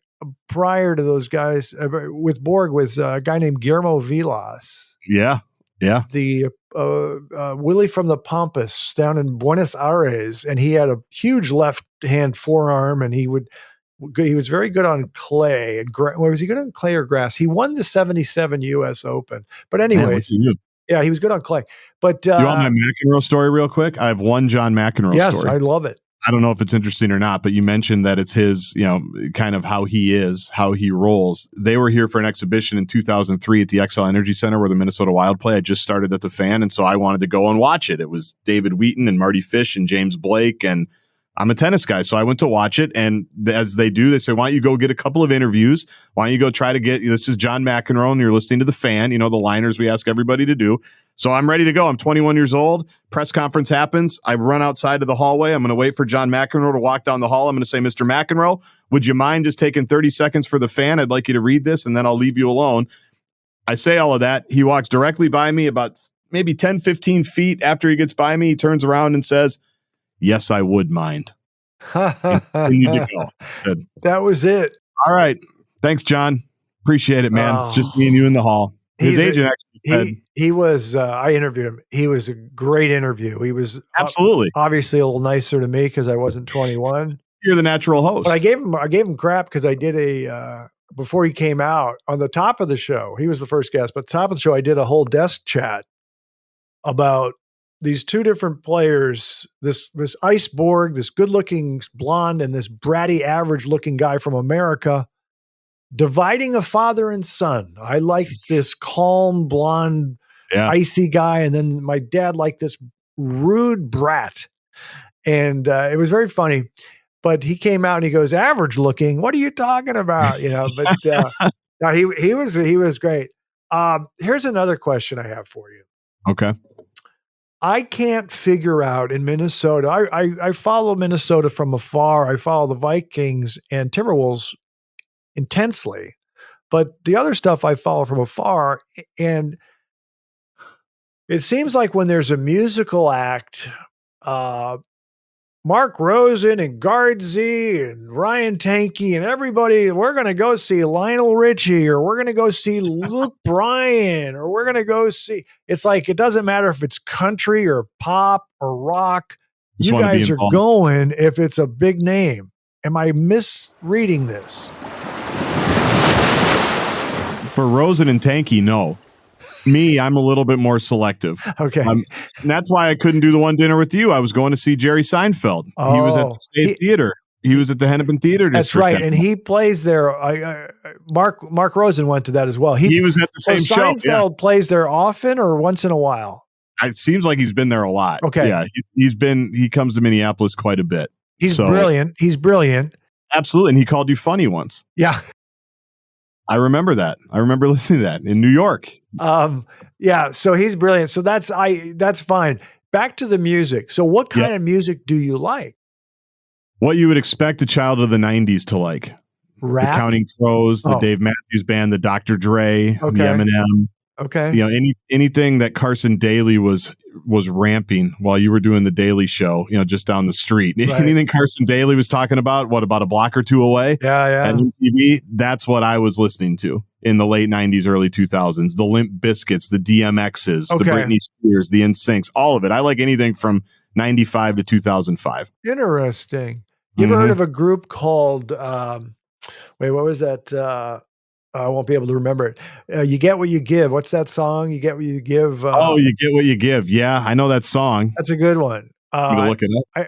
prior to those guys with Borg was a guy named Guillermo Vilas. Yeah. The Willie from the Pampas down in Buenos Aires, and he had a huge left hand forearm, and he was very good on clay. And was he good on clay or grass? He won the 77 U.S. Open. But anyways, he was good on clay. But you want my McEnroe story real quick? I have one John McEnroe story. Yes, I love it. I don't know if it's interesting or not, but you mentioned that it's his, kind of how he is, how he rolls. They were here for an exhibition in 2003 at the XL Energy Center where the Minnesota Wild play. I just started at the Fan, and so I wanted to go and watch it. It was David Wheaton and Marty Fish and James Blake, and I'm a tennis guy, so I went to watch it, and as they do, they say, why don't you go get a couple of interviews? Why don't you go try to get, this is John McEnroe, and you're listening to the Fan, the liners we ask everybody to do. So I'm ready to go. I'm 21 years old. Press conference happens. I run outside to the hallway. I'm going to wait for John McEnroe to walk down the hall. I'm going to say, Mr. McEnroe, would you mind just taking 30 seconds for the Fan? I'd like you to read this, and then I'll leave you alone. I say all of that. He walks directly by me about maybe 10, 15 feet after he gets by me. He turns around and says, yes, I would mind. Continue to go. Good. That was it. All right. Thanks, John. Appreciate it, man. It's just me and you in the hall. His agent actually said he was. I interviewed him. He was a great interview. He was absolutely, obviously a little nicer to me because I wasn't 21. You're the natural host. But I gave him crap because I did before he came out on the top of the show. He was the first guest, but top of the show, I did a whole desk chat about these two different players, this Ice Borg, this good-looking blonde, and this bratty, average-looking guy from America, dividing a father and son. I liked this calm, blonde, icy guy, and then my dad liked this rude brat. And it was very funny. But he came out and he goes, average-looking? What are you talking about? But no, he was great. Here's another question I have for you. Okay. I can't figure out in Minnesota. I follow Minnesota from afar. I follow the Vikings and Timberwolves intensely, but the other stuff I follow from afar. And it seems like when there's a musical act, Mark Rosen and Gaardsy and Ryan Tankey and everybody, we're going to go see Lionel Richie, or we're going to go see Luke Bryan, or we're going to go see, it's like, it doesn't matter if it's country or pop or rock. You guys are going if it's a big name. Am I misreading this? For Rosen and Tankey, no. Me, I'm a little bit more selective. Okay. And that's why I couldn't do the one dinner with you. I was going to see Jerry Seinfeld. Oh, he was at the State Theater. He was at the Hennepin Theater District. That's right. And he plays there. Mark Rosen went to that as well. He was at the same show. Seinfeld plays there often or once in a while? It seems like he's been there a lot. Okay. Yeah. He comes to Minneapolis quite a bit. He's brilliant. He's brilliant. Absolutely. And he called you funny once. Yeah. I remember that. I remember listening to that in New York. Yeah. So he's brilliant. So that's fine. Back to the music. So what kind of music do you like? What you would expect a child of the 90s to like. Rap? The Counting Crows, the Dave Matthews Band, the Dr. Dre, the Eminem. Okay. Anything that Carson Daly was was ramping while you were doing the Daily Show, just down the street. Right. Anything Carson Daly was talking about, about a block or two away at MTV, that's what I was listening to in the late 90s, early 2000s. The Limp Bizkits, the DMXs, the Britney Spears, the NSYNCs, all of it. I like anything from 95 to 2005. Interesting. You ever heard of a group called, what was that? I won't be able to remember it. You Get What You Give. What's that song? You Get What You Give. You Get What You Give. Yeah, I know that song. That's a good one. I'm going to look it up.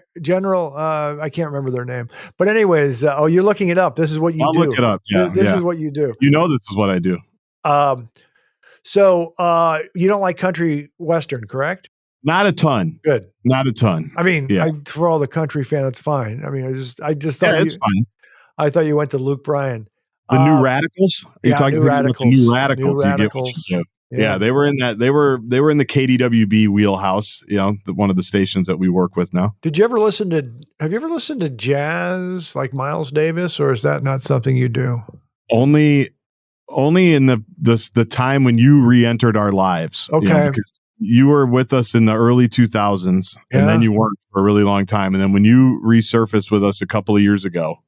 I can't remember their name. But anyways, you're looking it up. This is what you do. I'll look it up. Yeah, this is what you do. This is what I do. So you don't like country western, correct? Not a ton. Good. Not a ton. I mean, for all the country fan, it's fine. I mean, I just thought it's fine. I thought you went to Luke Bryan. The New Radicals? Are you talking about the New Radicals? New Radicals. Yeah, they were in that. They were in the KDWB wheelhouse. One of the stations that we work with now. Have you ever listened to jazz like Miles Davis, or is that not something you do? Only in the time when you re-entered our lives. Okay. Because you were with us in the early 2000s, and then you weren't for a really long time, and then when you resurfaced with us a couple of years ago,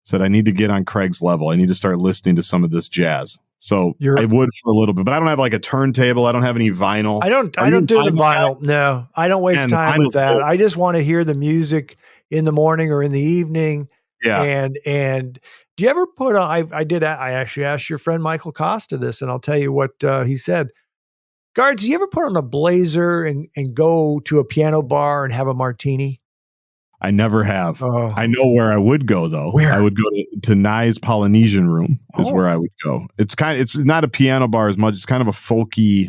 said I need to get on Craig's level. I need to start listening to some of this jazz. So I would for a little bit, but I don't have like a turntable. I don't have any vinyl. I don't do the vinyl. No, I don't waste time with that. I just want to hear the music in the morning or in the evening. Yeah. And do you ever put on, I actually asked your friend Michael Costa this, and I'll tell you what he said. Gaardsy, you ever put on a blazer and go to a piano bar and have a martini? I never have. Oh. I know where I would go though. Where? I would go to Nye's Polynesian Room is where I would go. It's not a piano bar as much. It's kind of a folky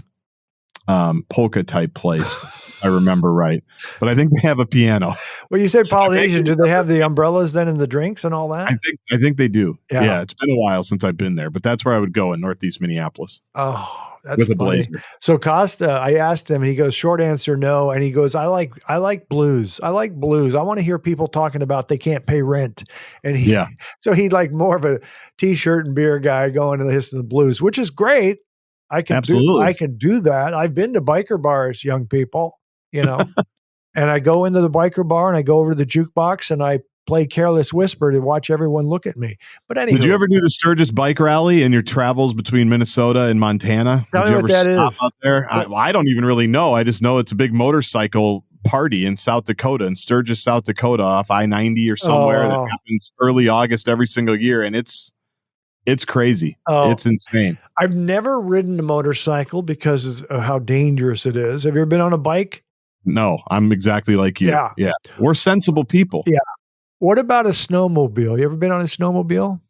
polka type place. I remember right, but I think they have a piano. Well, you said Polynesian. Do they have the umbrellas then in the drinks and all that? I think they do. Yeah. It's been a while since I've been there, but that's where I would go in Northeast Minneapolis. Oh, that's with funny. A blazer. So Costa, I asked him, and he goes, short answer, no. And he goes, I like blues. I like blues. I want to hear people talking about they can't pay rent. And so he'd like more of a t-shirt and beer guy going to listen to the blues, which is great. I can do that. I've been to biker bars, young people, and I go into the biker bar and I go over to the jukebox and I play Careless Whisper to watch everyone look at me. But anyway, did you ever do the Sturgis Bike Rally in your travels between Minnesota and Montana? Tell did me you what ever that stop is. out there? I don't even really know. I just know it's a big motorcycle party in South Dakota, in Sturgis, South Dakota, off I-90 or somewhere that happens early August every single year, and it's crazy. It's insane. I've never ridden a motorcycle because of how dangerous it is. Have you ever been on a bike? No, I'm exactly like you. Yeah. We're sensible people. Yeah. What about a snowmobile? You ever been on a snowmobile?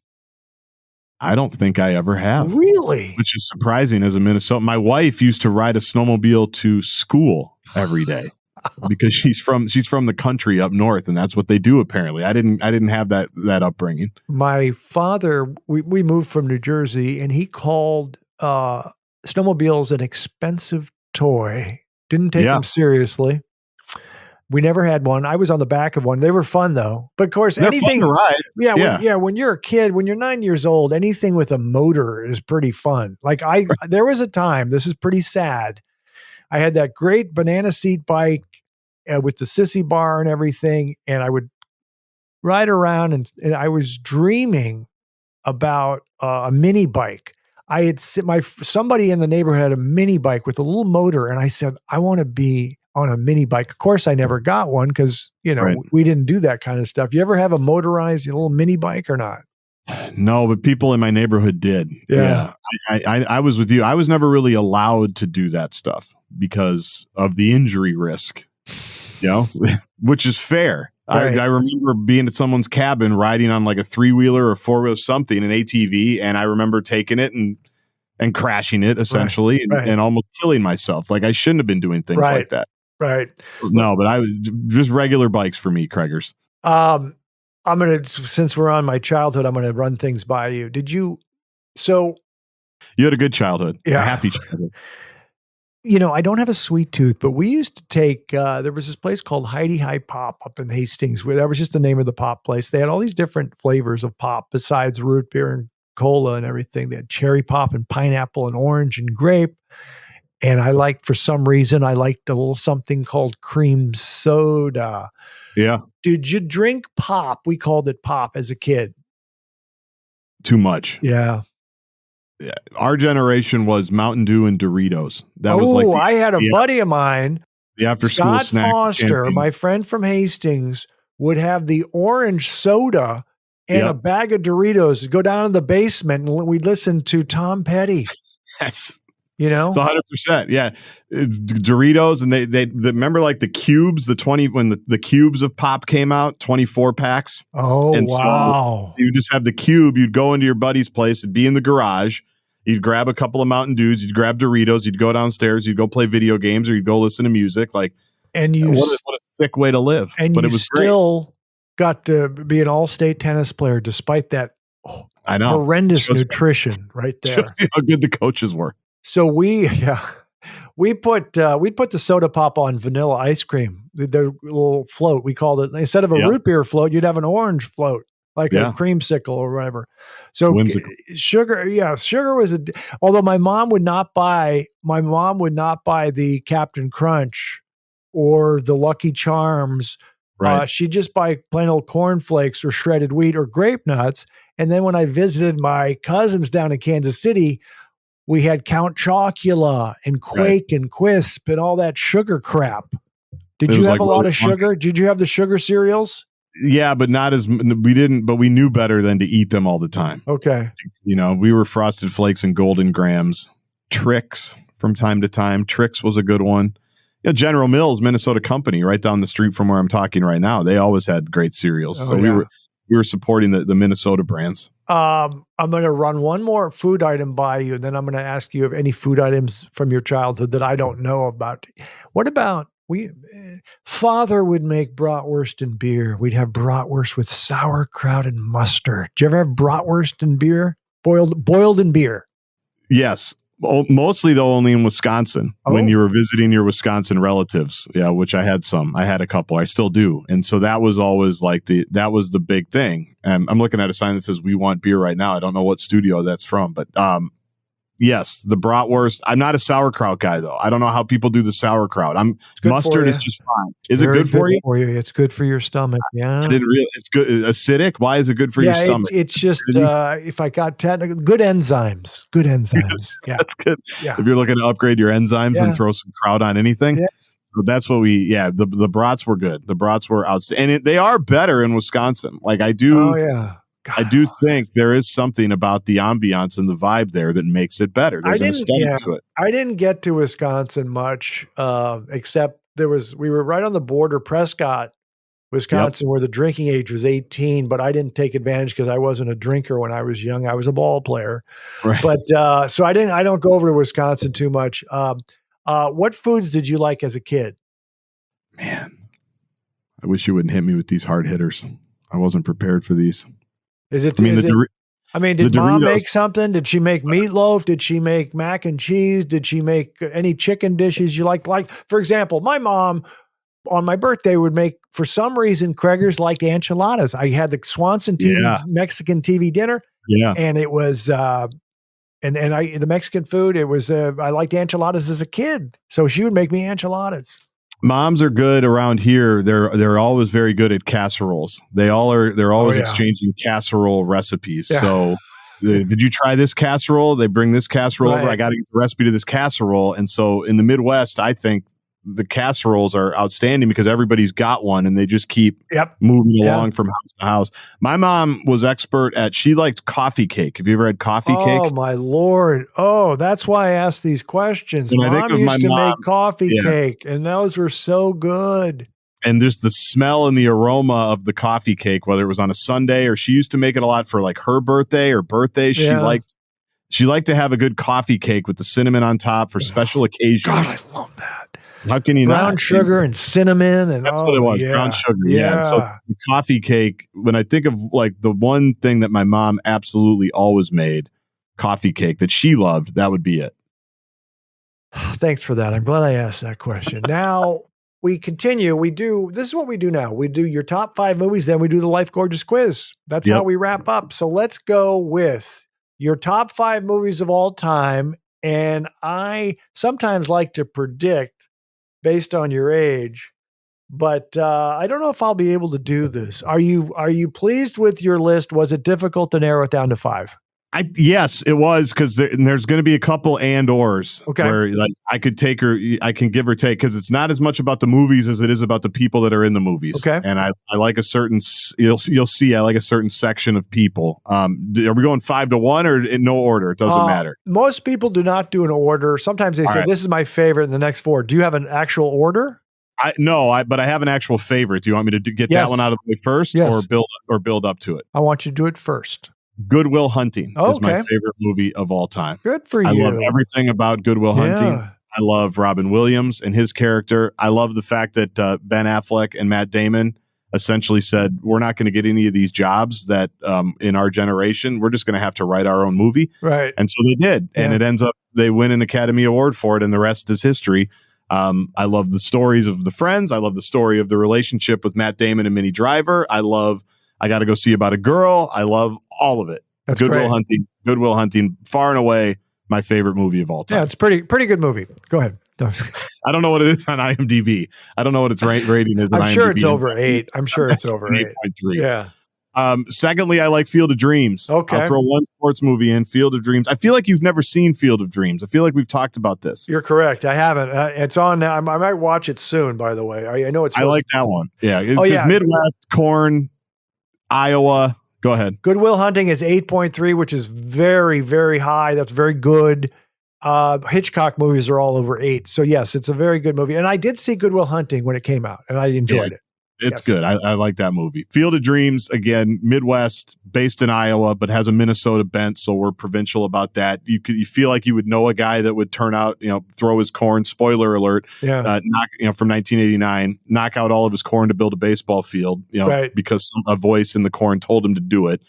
I don't think I ever have. Really? Which is surprising as a Minnesota. My wife used to ride a snowmobile to school every day because she's from the country up north, and that's what they do apparently. I didn't have that upbringing. My father, we moved from New Jersey, and he called snowmobiles an expensive toy. Didn't take them seriously. We never had one. I was on the back of one. They were fun though. But of course, they're anything fun to ride. When you're a kid, when you're 9 years old, anything with a motor is pretty fun. Like there was a time, this is pretty sad. I had that great banana seat bike with the sissy bar and everything, and I would ride around and I was dreaming about a mini bike. I had somebody in the neighborhood had a mini bike with a little motor, and I said, I want to be on a mini bike. Of course, I never got one because we didn't do that kind of stuff. You ever have a motorized little mini bike or not? No, but people in my neighborhood did. Yeah. I was with you. I was never really allowed to do that stuff because of the injury risk, which is fair. Right. I remember being at someone's cabin riding on like a 3-wheeler or 4-wheeler something, an ATV, and I remember taking it and crashing it essentially and almost killing myself. Like I shouldn't have been doing things like that. Right. No, but I was just regular bikes for me, Craigers. I'm going to, since we're on my childhood, I'm going to run things by you. You had a good childhood, a happy childhood. I don't have a sweet tooth, but we used to take, there was this place called Heidi High Pop up in Hastings, where that was just the name of the pop place. They had all these different flavors of pop besides root beer and cola and everything. They had cherry pop and pineapple and orange and grape. And for some reason, I liked a little something called cream soda. Yeah. Did you drink pop? We called it pop as a kid. Too much. Yeah. Our generation was Mountain Dew and Doritos. That was like I had a buddy of mine, the after school Scott snack. Foster, my friend from Hastings, would have the orange soda and a bag of Doritos. Go down in the basement and we'd listen to Tom Petty. That's It's 100%. Yeah. Doritos, and they remember like the cubes, the 20 when the cubes of pop came out, 24 packs. Oh, and wow. So you just have the cube, you'd go into your buddy's place, it'd be in the garage, you'd grab a couple of Mountain Dews, you'd grab Doritos, you'd go downstairs, you'd go play video games, or you'd go listen to music. What a sick way to live. And it was still got to be an all-state tennis player despite that I know. horrendous nutrition right there. Shows you how good the coaches were. So we put the soda pop on vanilla ice cream, the little float. We called it, instead of a root beer float, you'd have an orange float, like a creamsicle or whatever. So Whimsical. sugar was although my mom would not buy the Captain Crunch or the Lucky Charms. Right. She'd just buy plain old cornflakes or shredded wheat or grape nuts. And then when I visited my cousins down in Kansas City, we had Count Chocula and Quake and Quisp and all that sugar crap. Did you have a lot of sugar? Did you have the sugar cereals? Yeah, but not as we didn't. But we knew better than to eat them all the time. Okay. We were Frosted Flakes and Golden Grams, Trix from time to time. Trix was a good one. General Mills, Minnesota company, right down the street from where I'm talking right now. They always had great cereals. We were supporting the Minnesota brands. I'm going to run one more food item by you, and then I'm going to ask you if any food items from your childhood that I don't know about. What about Father would make bratwurst and beer. We'd have bratwurst with sauerkraut and mustard. Did you ever have bratwurst and beer? Boiled in beer? Yes. Mostly though, only in Wisconsin when you were visiting your Wisconsin relatives. Yeah, which I had some. I had a couple. I still do. And so that was always that was the big thing. I'm looking at a sign that says "We want beer" right now. I don't know what studio that's from, but yes, the bratwurst. I'm not a sauerkraut guy though. I don't know how people do the sauerkraut. Mustard is just fine. Is it good for you? It's good for your stomach. Yeah. It's good. Acidic. Why is it good for your stomach? It's just if I got technical, good enzymes. Good enzymes. Yeah, that's good. Yeah. If you're looking to upgrade your enzymes and throw some kraut on anything. Yeah. So that's what the brats were good. The brats were outstanding. And they are better in Wisconsin. Like I do. Oh yeah. God. I do think there is something about the ambiance and the vibe there that makes it better. There's an aesthetic to it. I didn't get to Wisconsin much, except we were right on the border, Prescott, Wisconsin, where the drinking age was 18, but I didn't take advantage because I wasn't a drinker when I was young. I was a ball player. Right. But so I don't go over to Wisconsin too much. What foods did you like as a kid? Man, I wish you wouldn't hit me with these hard hitters. I wasn't prepared for these. Did Mom make something? Did she make meatloaf? Did she make mac and cheese? Did she make any chicken dishes you like? Like, for example, my mom on my birthday would make, for some reason, Craigers liked enchiladas. I had the Swanson Mexican TV dinner. Yeah. And it was, the Mexican food, it was, I liked enchiladas as a kid. So she would make me enchiladas. Moms are good around here. They're always very good at casseroles. They're always exchanging casserole recipes. Yeah. So did you try this casserole? They bring this casserole over. I got to get the recipe to this casserole. And so in the Midwest, I think the casseroles are outstanding because everybody's got one and they just keep moving along from house to house. My mom was expert she liked coffee cake. Have you ever had coffee cake? Oh my Lord. Oh, that's why I asked these questions. When Mom used to make coffee cake and those were so good. And there's the smell and the aroma of the coffee cake, whether it was on a Sunday or she used to make it a lot for like her birthday or birthday. She liked to have a good coffee cake with the cinnamon on top for special occasions. God, I love that. How can you brown sugar and cinnamon and that's what it was. Brown sugar. Yeah. So the coffee cake, when I think of like the one thing that my mom absolutely always made, coffee cake that she loved, that would be it. Thanks for that. I'm glad I asked that question. Now we continue. This is what we do now. We do your top 5 movies, then we do the Life Gorgeous quiz. That's how we wrap up. So let's go with your top 5 movies of all time. And I sometimes like to predict based on your age, but I don't know if I'll be able to do this. Are you pleased with your list? Was it difficult to narrow it down to 5? Yes, it was, because there's going to be a couple and ors where like I could take or I can give or take, because it's not as much about the movies as it is about the people that are in the movies. Okay, and I like a certain you'll see I like a certain section of people. Are we going 5 to 1 or in no order? It doesn't matter. Most people do not do an order. Sometimes they say this is my favorite in the next 4. Do you have an actual order? But I have an actual favorite. Do you want me to get that one out of the way first, or build up to it? I want you to do it first. Good Will Hunting is my favorite movie of all time. Good for you. I love everything about Good Will Hunting. I love Robin Williams and his character. I love the fact that Ben Affleck and Matt Damon essentially said, we're not going to get any of these jobs that in our generation, we're just going to have to write our own movie. Right. And so they did. And it ends up, they win an Academy Award for it, and the rest is history. I love the stories of the friends. I love the story of the relationship with Matt Damon and Minnie Driver. I love I Got to Go See About a Girl. I love all of it. That's Good great. Will Hunting, far and away my favorite movie of all time. Yeah, it's pretty good movie. Go ahead. I don't know what it is on IMDb. I don't know what its rating is. I'm sure it's over 8. I'm sure it's over 8. 8.3. Yeah. Secondly, I like Field of Dreams. Okay. I'll throw one sports movie in, Field of Dreams. I feel like you've never seen Field of Dreams. I feel like we've talked about this. You're correct. I haven't. It's on now. I might watch it soon, by the way. I know it's. I like that one. Yeah. Yeah. Midwest, corn, Iowa. Go ahead. Good Will Hunting is 8.3, which is very, very high. That's very good. Hitchcock movies are all over 8. So yes, it's a very good movie. And I did see Good Will Hunting when it came out, and I enjoyed it. It's good. I like that movie. Field of Dreams, again, Midwest, based in Iowa, but has a Minnesota bent, so we're provincial about that. You feel like you would know a guy that would turn out, throw his corn, spoiler alert, from 1989, knock out all of his corn to build a baseball field, because a voice in the corn told him to do it.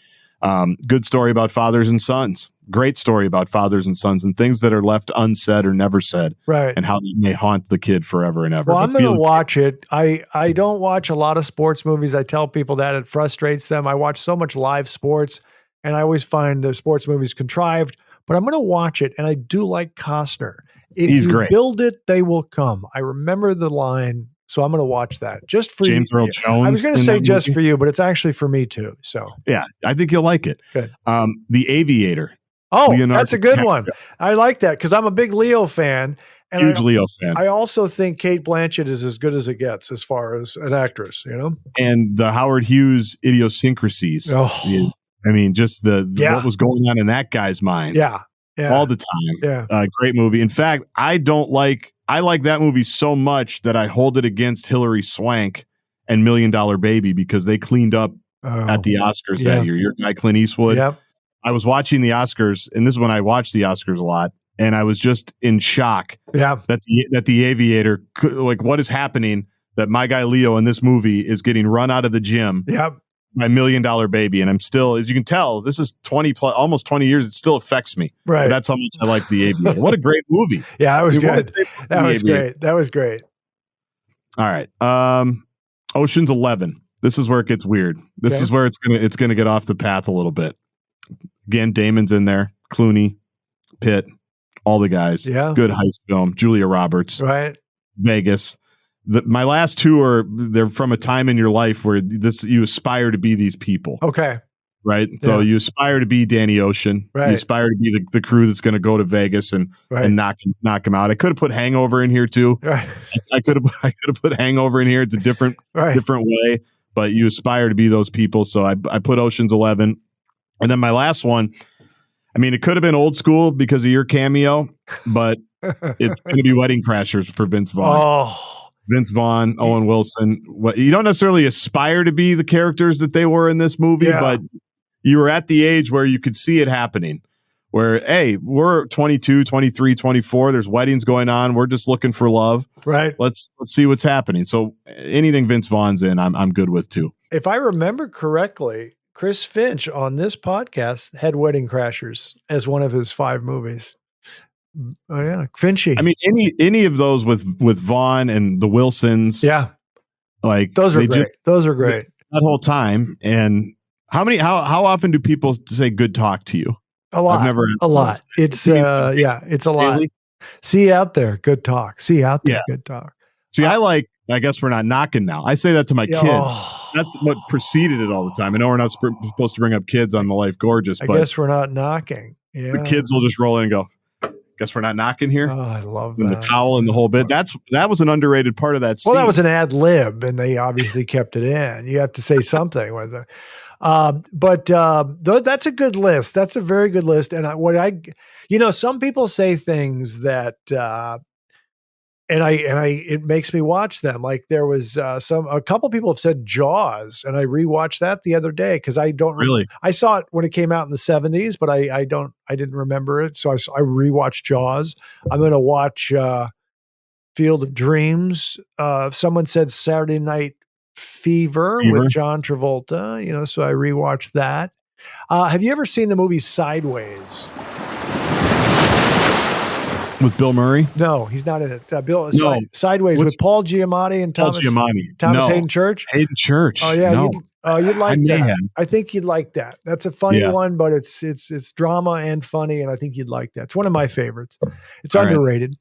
Good story about fathers and sons. Great story about fathers and sons and things that are left unsaid or never said, and how they may haunt the kid forever and ever. Well, I'm going to watch it. I don't watch a lot of sports movies. I tell people that it frustrates them. I watch so much live sports, and I always find the sports movies contrived. But I'm going to watch it, and I do like Costner. He's great. Build it, they will come. I remember the line, so I'm going to watch that just for James Earl Jones. I was going to say just for you, but it's actually for me too. So yeah, I think you'll like it. Good. The Aviator. Oh, that's a good one. I like that because I'm a big Leo fan. And Huge Leo fan. I also think Cate Blanchett is as good as it gets as far as an actress, And the Howard Hughes idiosyncrasies. Oh. I mean, just the what was going on in that guy's mind. Yeah. All the time. Yeah. Great movie. In fact, I like that movie so much that I hold it against Hilary Swank and $1 Million Baby because they cleaned up at the Oscars that year. Your guy Clint Eastwood. Yep. I was watching the Oscars, and this is when I watched the Oscars a lot, and I was just in shock that the Aviator, what is happening, that my guy Leo in this movie is getting run out of the gym by $1 Million Baby. And I'm still, as you can tell, this is almost 20 years. It still affects me. Right. But that's how much I like the Aviator. What a great movie. Yeah, that was good. That was great. That was great. All right. Ocean's 11. This is where it gets weird. This is where it's gonna get off the path a little bit. Again, Damon's in there, Clooney, Pitt, all the guys. Yeah. Good heist film. Julia Roberts. Right. Vegas. My last two they're from a time in your life where you aspire to be these people. Okay. Right. So you aspire to be Danny Ocean. Right. You aspire to be the crew that's going to go to Vegas and knock him out. I could have put Hangover in here too. Right. I could have put Hangover in here. It's a different way, but you aspire to be those people. So I put Ocean's 11. And then my last one, I mean, it could have been Old School because of your cameo, but it's going to be Wedding Crashers for Vince Vaughn. Oh, Vince Vaughn, Owen Wilson. You don't necessarily aspire to be the characters that they were in this movie, but you were at the age where you could see it happening. Where, hey, we're 22, 23, 24. There's weddings going on. We're just looking for love. Right. Let's see what's happening. So anything Vince Vaughn's in, I'm good with too. If I remember correctly, Chris Finch on this podcast had Wedding Crashers as one of his 5 movies. Oh yeah, Finchy. I mean, any of those with Vaughn and the Wilsons. Yeah, like those are great. Those are great that whole time. And how often do people say good talk to you? A lot. I've never had A those. lot. It's it's a lot. Daily? See you out there. Good talk. See you out there. Yeah. Good talk. See, I guess we're not knocking now. I say that to my Yeah, kids. oh. That's what preceded it all the time. I know we're not supposed to bring up kids on the Life Gorgeous, I but guess we're not knocking. Yeah. the kids will just roll in and go, guess we're not knocking here. Oh, I love And that. the towel and the whole bit. That was an underrated part of that scene. Well, that was an ad lib, and they obviously kept it in. You have to say something with it. That's a good list. That's a very good list. And some people say things that, it makes me watch them. Like there was a couple people have said Jaws, and I rewatched that the other day because I don't really. I saw it when it came out in the 70s, but I didn't remember it, so I rewatched Jaws. I'm going to watch Field of Dreams. Someone said Saturday Night Fever with John Travolta. So I rewatched that. Have you ever seen the movie Sideways? With Bill Murray? No, he's not in it. No. Sideways with Paul Giamatti and Thomas Hayden Church. Hayden Church. Oh yeah, no. You'd like that. Have. I think you'd like that. That's a funny one, but it's drama and funny, and I think you'd like that. It's one of my favorites. It's underrated.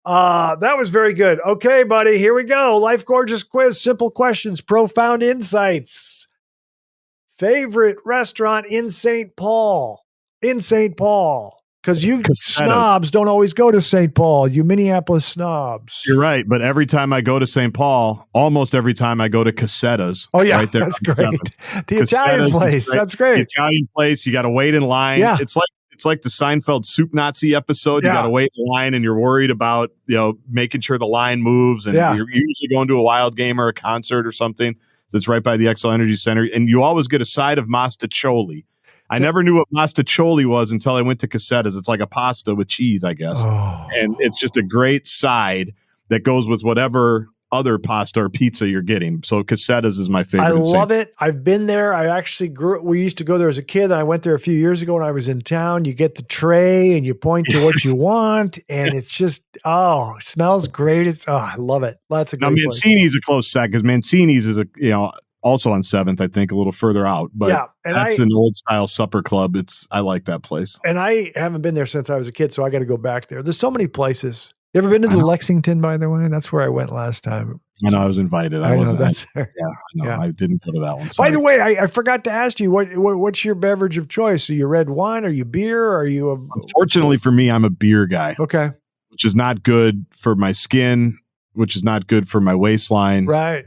That was very good. Okay, buddy, here we go. Life Gorgeous quiz, simple questions, profound insights. Favorite restaurant in St. Paul? In St. Paul. Because you snobs don't always go to St. Paul, you Minneapolis snobs. You're right, but every time I go to St. Paul, almost every time I go to Cassetta's. Oh, yeah, right there that's great. The Italian place, that's great. The Italian place, you got to wait in line. Yeah. It's like the Seinfeld Soup Nazi episode. You got to wait in line, and you're worried about making sure the line moves, and you're usually going to a Wild game or a concert or something that's right by the Xcel Energy Center, and you always get a side of mastacholi. I never knew what mastacholi was until I went to Cassetta's. It's like a pasta with cheese, I guess. Oh. And it's just a great side that goes with whatever other pasta or pizza you're getting. So Cassetta's is my favorite. I love it. I've been there. I actually we used to go there as a kid. And I went there a few years ago when I was in town. You get the tray and you point to what you want. And it's just, it smells great. I love it. That's a great place. Mancini's a close second because Mancini's is also on 7th, I think, a little further out. But that's an old style supper club. I like that place. And I haven't been there since I was a kid, so I got to go back there. There's so many places. You ever been to the Lexington, by the way? That's where I went last time. I know I was invited. I didn't go to that one. Sorry. By the way, I forgot to ask you, what's your beverage of choice? Are you red wine? Are you beer? Are you Unfortunately for me, I'm a beer guy. Okay. Which is not good for my skin, which is not good for my waistline. Right.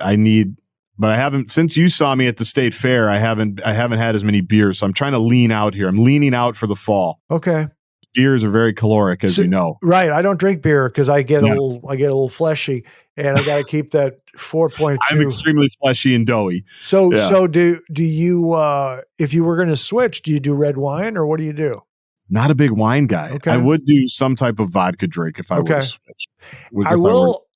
I need, but I haven't, since you saw me at the state fair, I haven't had as many beers. So I'm trying to lean out here. I'm leaning out for the fall. Okay. Beers are very caloric, as you know. Right. I don't drink beer because I get a little fleshy, and I got to keep that 4.2. I'm extremely fleshy and doughy. So do you, if you were going to switch, do you do red wine or what do you do? Not a big wine guy. Okay. I would do some type of vodka drink if I were to switch.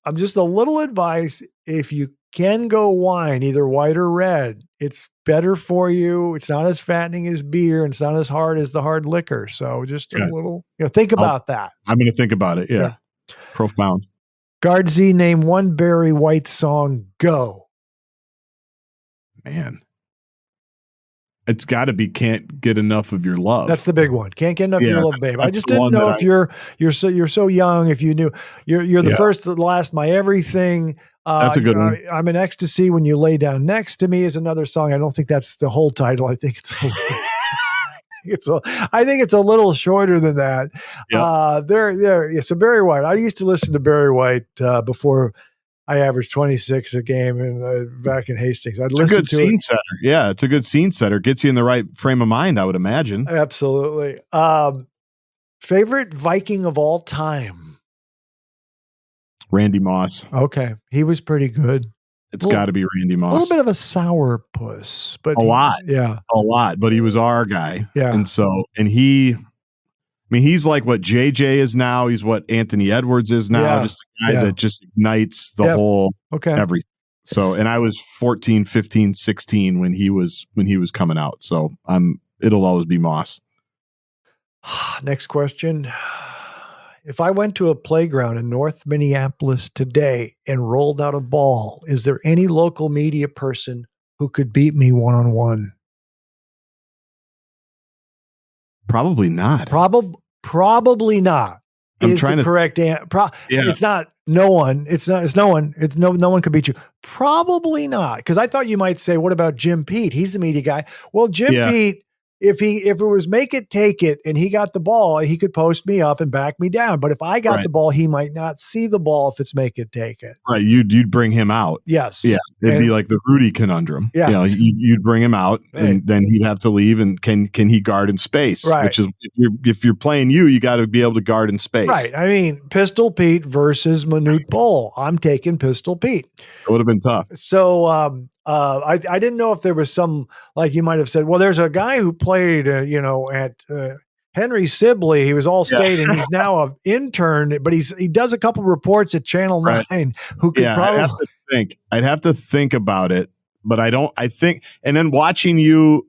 I'm just a little advice. If you can go wine, either white or red, it's better for you. It's not as fattening as beer, and it's not as hard as the hard liquor. So just a little, think about that. I'm going to think about it. Yeah. Profound. Gaardsy, name one Barry White song. Go. Man. It's got to be "Can't Get Enough of Your Love." That's the big one. Can't get enough of your love, babe. I just didn't know if you're so young. If you knew, you're the first, the last, my everything. That's a good one. I'm in ecstasy when you lay down next to me is another song. I don't think that's the whole title. I think I think it's a little shorter than that. Yep. So Barry White. I used to listen to Barry White before I averaged 26 a game and back in Hastings. It's a good scene setter. Yeah, it's a good scene setter. Gets you in the right frame of mind, I would imagine. Absolutely. Favorite Viking of all time? Randy Moss. Okay. He was pretty good. It's got to be Randy Moss. A little bit of a sourpuss, but a lot. Yeah. A lot, but he was our guy. Yeah. And he's like what JJ is now. He's what Anthony Edwards is now. Yeah. Just a guy that just ignites the whole everything. So, and I was 14, 15, 16 when he was coming out. So it'll always be Moss. Next question. If I went to a playground in North Minneapolis today and rolled out a ball, is there any local media person who could beat me one-on-one? Probably not. Probably not. I'm is trying the to correct answer. Yeah. It's not no one. It's no one. It's no one could beat you. Probably not. Because I thought you might say, what about Jim Pete? He's the media guy. Well, Jim Pete, if it was make it, take it, and he got the ball, he could post me up and back me down. But if I got the ball, he might not see the ball if it's make it, take it. Right. You'd bring him out. Yes. Yeah. It'd be like the Rudy conundrum. Yeah. You know, you'd bring him out and then he'd have to leave. And can he guard in space? Right. Which is if you're playing you got to be able to guard in space. Right. I mean, Pistol Pete versus Manute Bol. I'm taking Pistol Pete. It would have been tough. So I didn't know if there was some, like you might have said, well, there's a guy who played, at Henry Sibley. He was All-State and he's now an intern, but he does a couple reports at Channel 9 who could probably I'd have to think about it, but I think, and then watching you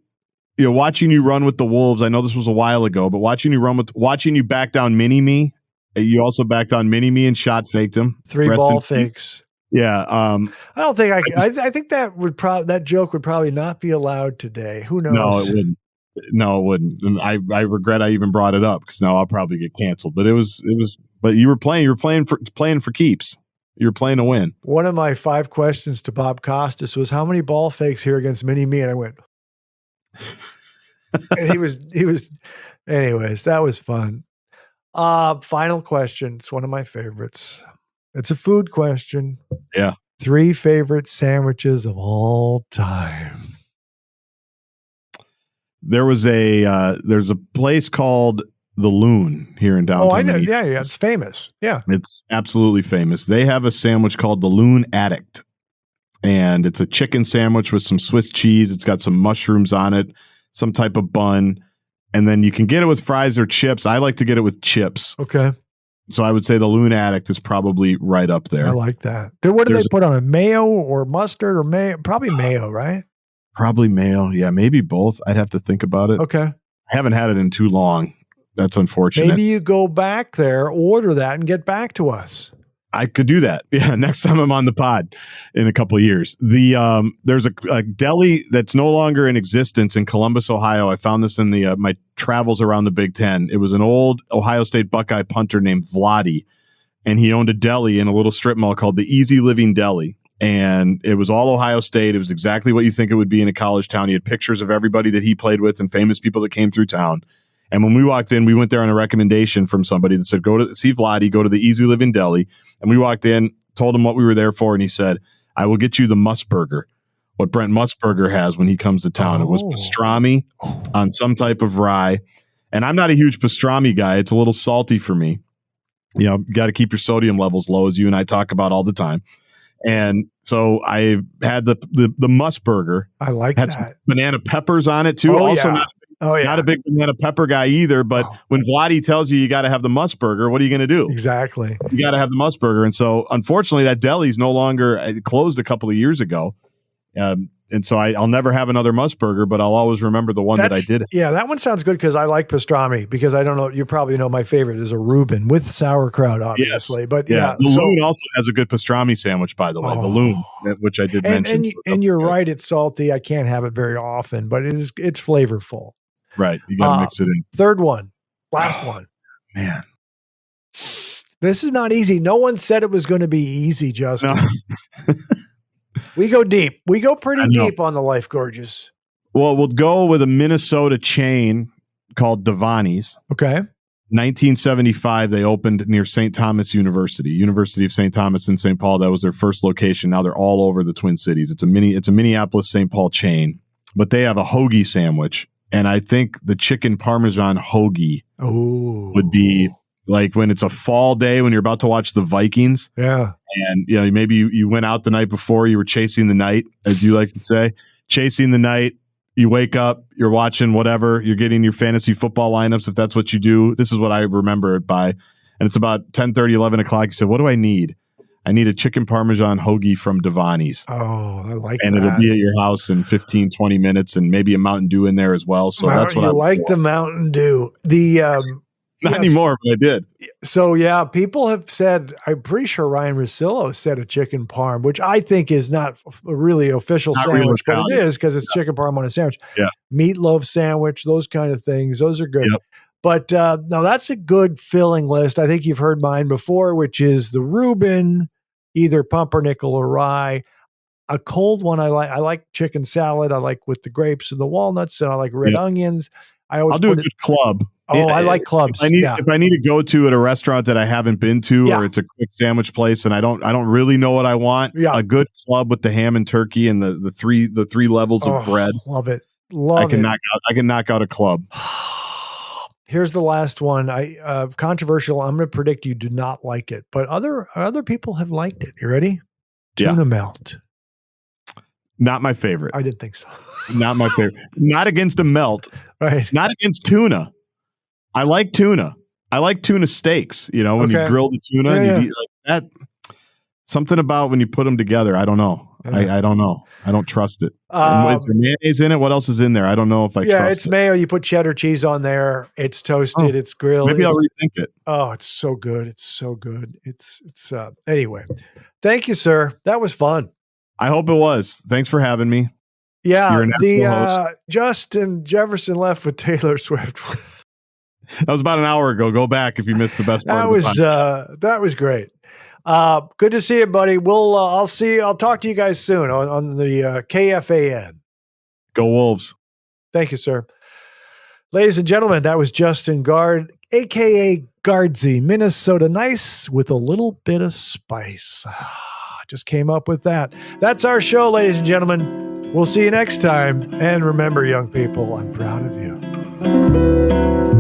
run with the Wolves. I know this was a while ago, but watching you back down Mini-Me, you also backed down Mini-Me and shot faked him. 3 ball fakes. Yeah. I don't think I think that joke would probably not be allowed today. Who knows? No, it wouldn't. And I regret I even brought it up because now I'll probably get canceled. But it was, but you were playing for keeps. You were playing to win. One of my 5 questions to Bob Costas was, how many ball fakes here against Mini-Me? And I went, and he was, anyways, that was fun. Final question. It's one of my favorites. It's a food question. Yeah. 3 favorite sandwiches of all time. There's a place called The Loon here in downtown. Oh, I know. Yeah. It's famous. Yeah. It's absolutely famous. They have a sandwich called the Loon Addict. And it's a chicken sandwich with some Swiss cheese. It's got some mushrooms on it, some type of bun. And then you can get it with fries or chips. I like to get it with chips. Okay. So I would say the Loon Addict is probably right up there. I like that. What do they put on it? Mayo or mustard or mayo? Probably mayo, right? Probably mayo. Yeah, maybe both. I'd have to think about it. Okay. I haven't had it in too long. That's unfortunate. Maybe you go back there, order that, and get back to us. I could do that. Yeah, next time I'm on the pod in a couple of years. There's a deli that's no longer in existence in Columbus, Ohio. I found this in my travels around the Big Ten. It was an old Ohio State Buckeye punter named Vladi, and he owned a deli in a little strip mall called the Easy Living Deli. And it was all Ohio State. It was exactly what you think it would be in a college town. He had pictures of everybody that he played with and famous people that came through town. And when we walked in, we went there on a recommendation from somebody that said, go to see Vladi, go to the Easy Living Deli. And we walked in, told him what we were there for, and he said, I will get you the Musburger, what Brent Musburger has when he comes to town. It was pastrami on some type of rye. And I'm not a huge pastrami guy. It's a little salty for me. You know, got to keep your sodium levels low, as you and I talk about all the time. And so I had the Musburger. I like had that. some banana peppers on it too. Not a big banana pepper guy either, but when Vladi tells you got to have the Musburger, what are you going to do? Exactly. You got to have the Musburger. And so unfortunately that deli's no longer, it closed a couple of years ago. And so I'll never have another Musburger, but I'll always remember the one that I did. Yeah, that one sounds good because I like pastrami, because I don't know, you probably know my favorite is a Reuben with sauerkraut, obviously. Yes. But The Loon also has a good pastrami sandwich, by the way. The Loon, which I did mention. And you're right, it's salty. I can't have it very often, but it's flavorful. Right. You got to mix it in. Third one. Last one. Man. This is not easy. No one said it was going to be easy, Justin. No. We go deep. We go pretty deep on the Life Gorgeous. Well, we'll go with a Minnesota chain called Devani's. Okay. 1975, they opened near St. Thomas University, University of St. Thomas in St. Paul. That was their first location. Now they're all over the Twin Cities. It's a Minneapolis St. Paul chain, but they have a hoagie sandwich. And I think the chicken Parmesan hoagie would be like when it's a fall day when you're about to watch the Vikings. Yeah. And maybe you went out the night before, you were chasing the night, as you like to say, chasing the night. You wake up, you're watching whatever, you're getting your fantasy football lineups if that's what you do. This is what I remember it by. And it's about 10:30, 11 o'clock. You said, what do I need? I need a chicken Parmesan hoagie from Devani's. Oh, I like and that. And it'll be at your house in 15, 20 minutes and maybe a Mountain Dew in there as well. So that's what I like the Mountain Dew. Not anymore, but I did. So, yeah, people have said, I'm pretty sure Ryan Russillo said a chicken parm, which I think is not a really official Not real sandwich, but it Italian. is because it's chicken parm on a sandwich. Yeah. Meatloaf sandwich, those kind of things. Those are good. Yep. But no, that's a good filling list. I think you've heard mine before, which is the Reuben, either pumpernickel or rye. A cold one I like chicken salad. I like with the grapes and the walnuts, and I like red onions. I'll do a good club. Oh, I like clubs. If I need to go to at a restaurant that I haven't been to, or it's a quick sandwich place, and I don't really know what I want. Yeah. A good club with the ham and turkey and the three levels of bread. Love it. I can knock out a club. Here's the last one. Controversial. I'm going to predict you do not like it, but other people have liked it. You ready? Tuna melt. Not my favorite. I didn't think so. Not my favorite. Not against a melt. Right. Not against tuna. I like tuna. I like tuna steaks. You know, when you grill the tuna and you eat like that. Something about when you put them together. I don't know. I don't know. I don't trust it. Is there mayonnaise in it? What else is in there? I don't know if I trust it. Yeah, it's mayo. You put cheddar cheese on there. It's toasted. It's grilled. Maybe I'll rethink it. Oh, it's so good. It's so good. It's anyway. Thank you, sir. That was fun. I hope it was. Thanks for having me. Yeah, the Justin Jefferson left with Taylor Swift. That was about an hour ago. Go back if you missed the best part. That was great. Good to see you, buddy. I'll talk to you guys soon on the KFAN. Go Wolves. Thank you, sir. Ladies and gentlemen, that was Justin Gaard, aka Gaardsy, Minnesota nice with a little bit of spice. Just came up with that. That's our show, ladies and gentlemen. We'll see you next time. And remember, young people, I'm proud of you.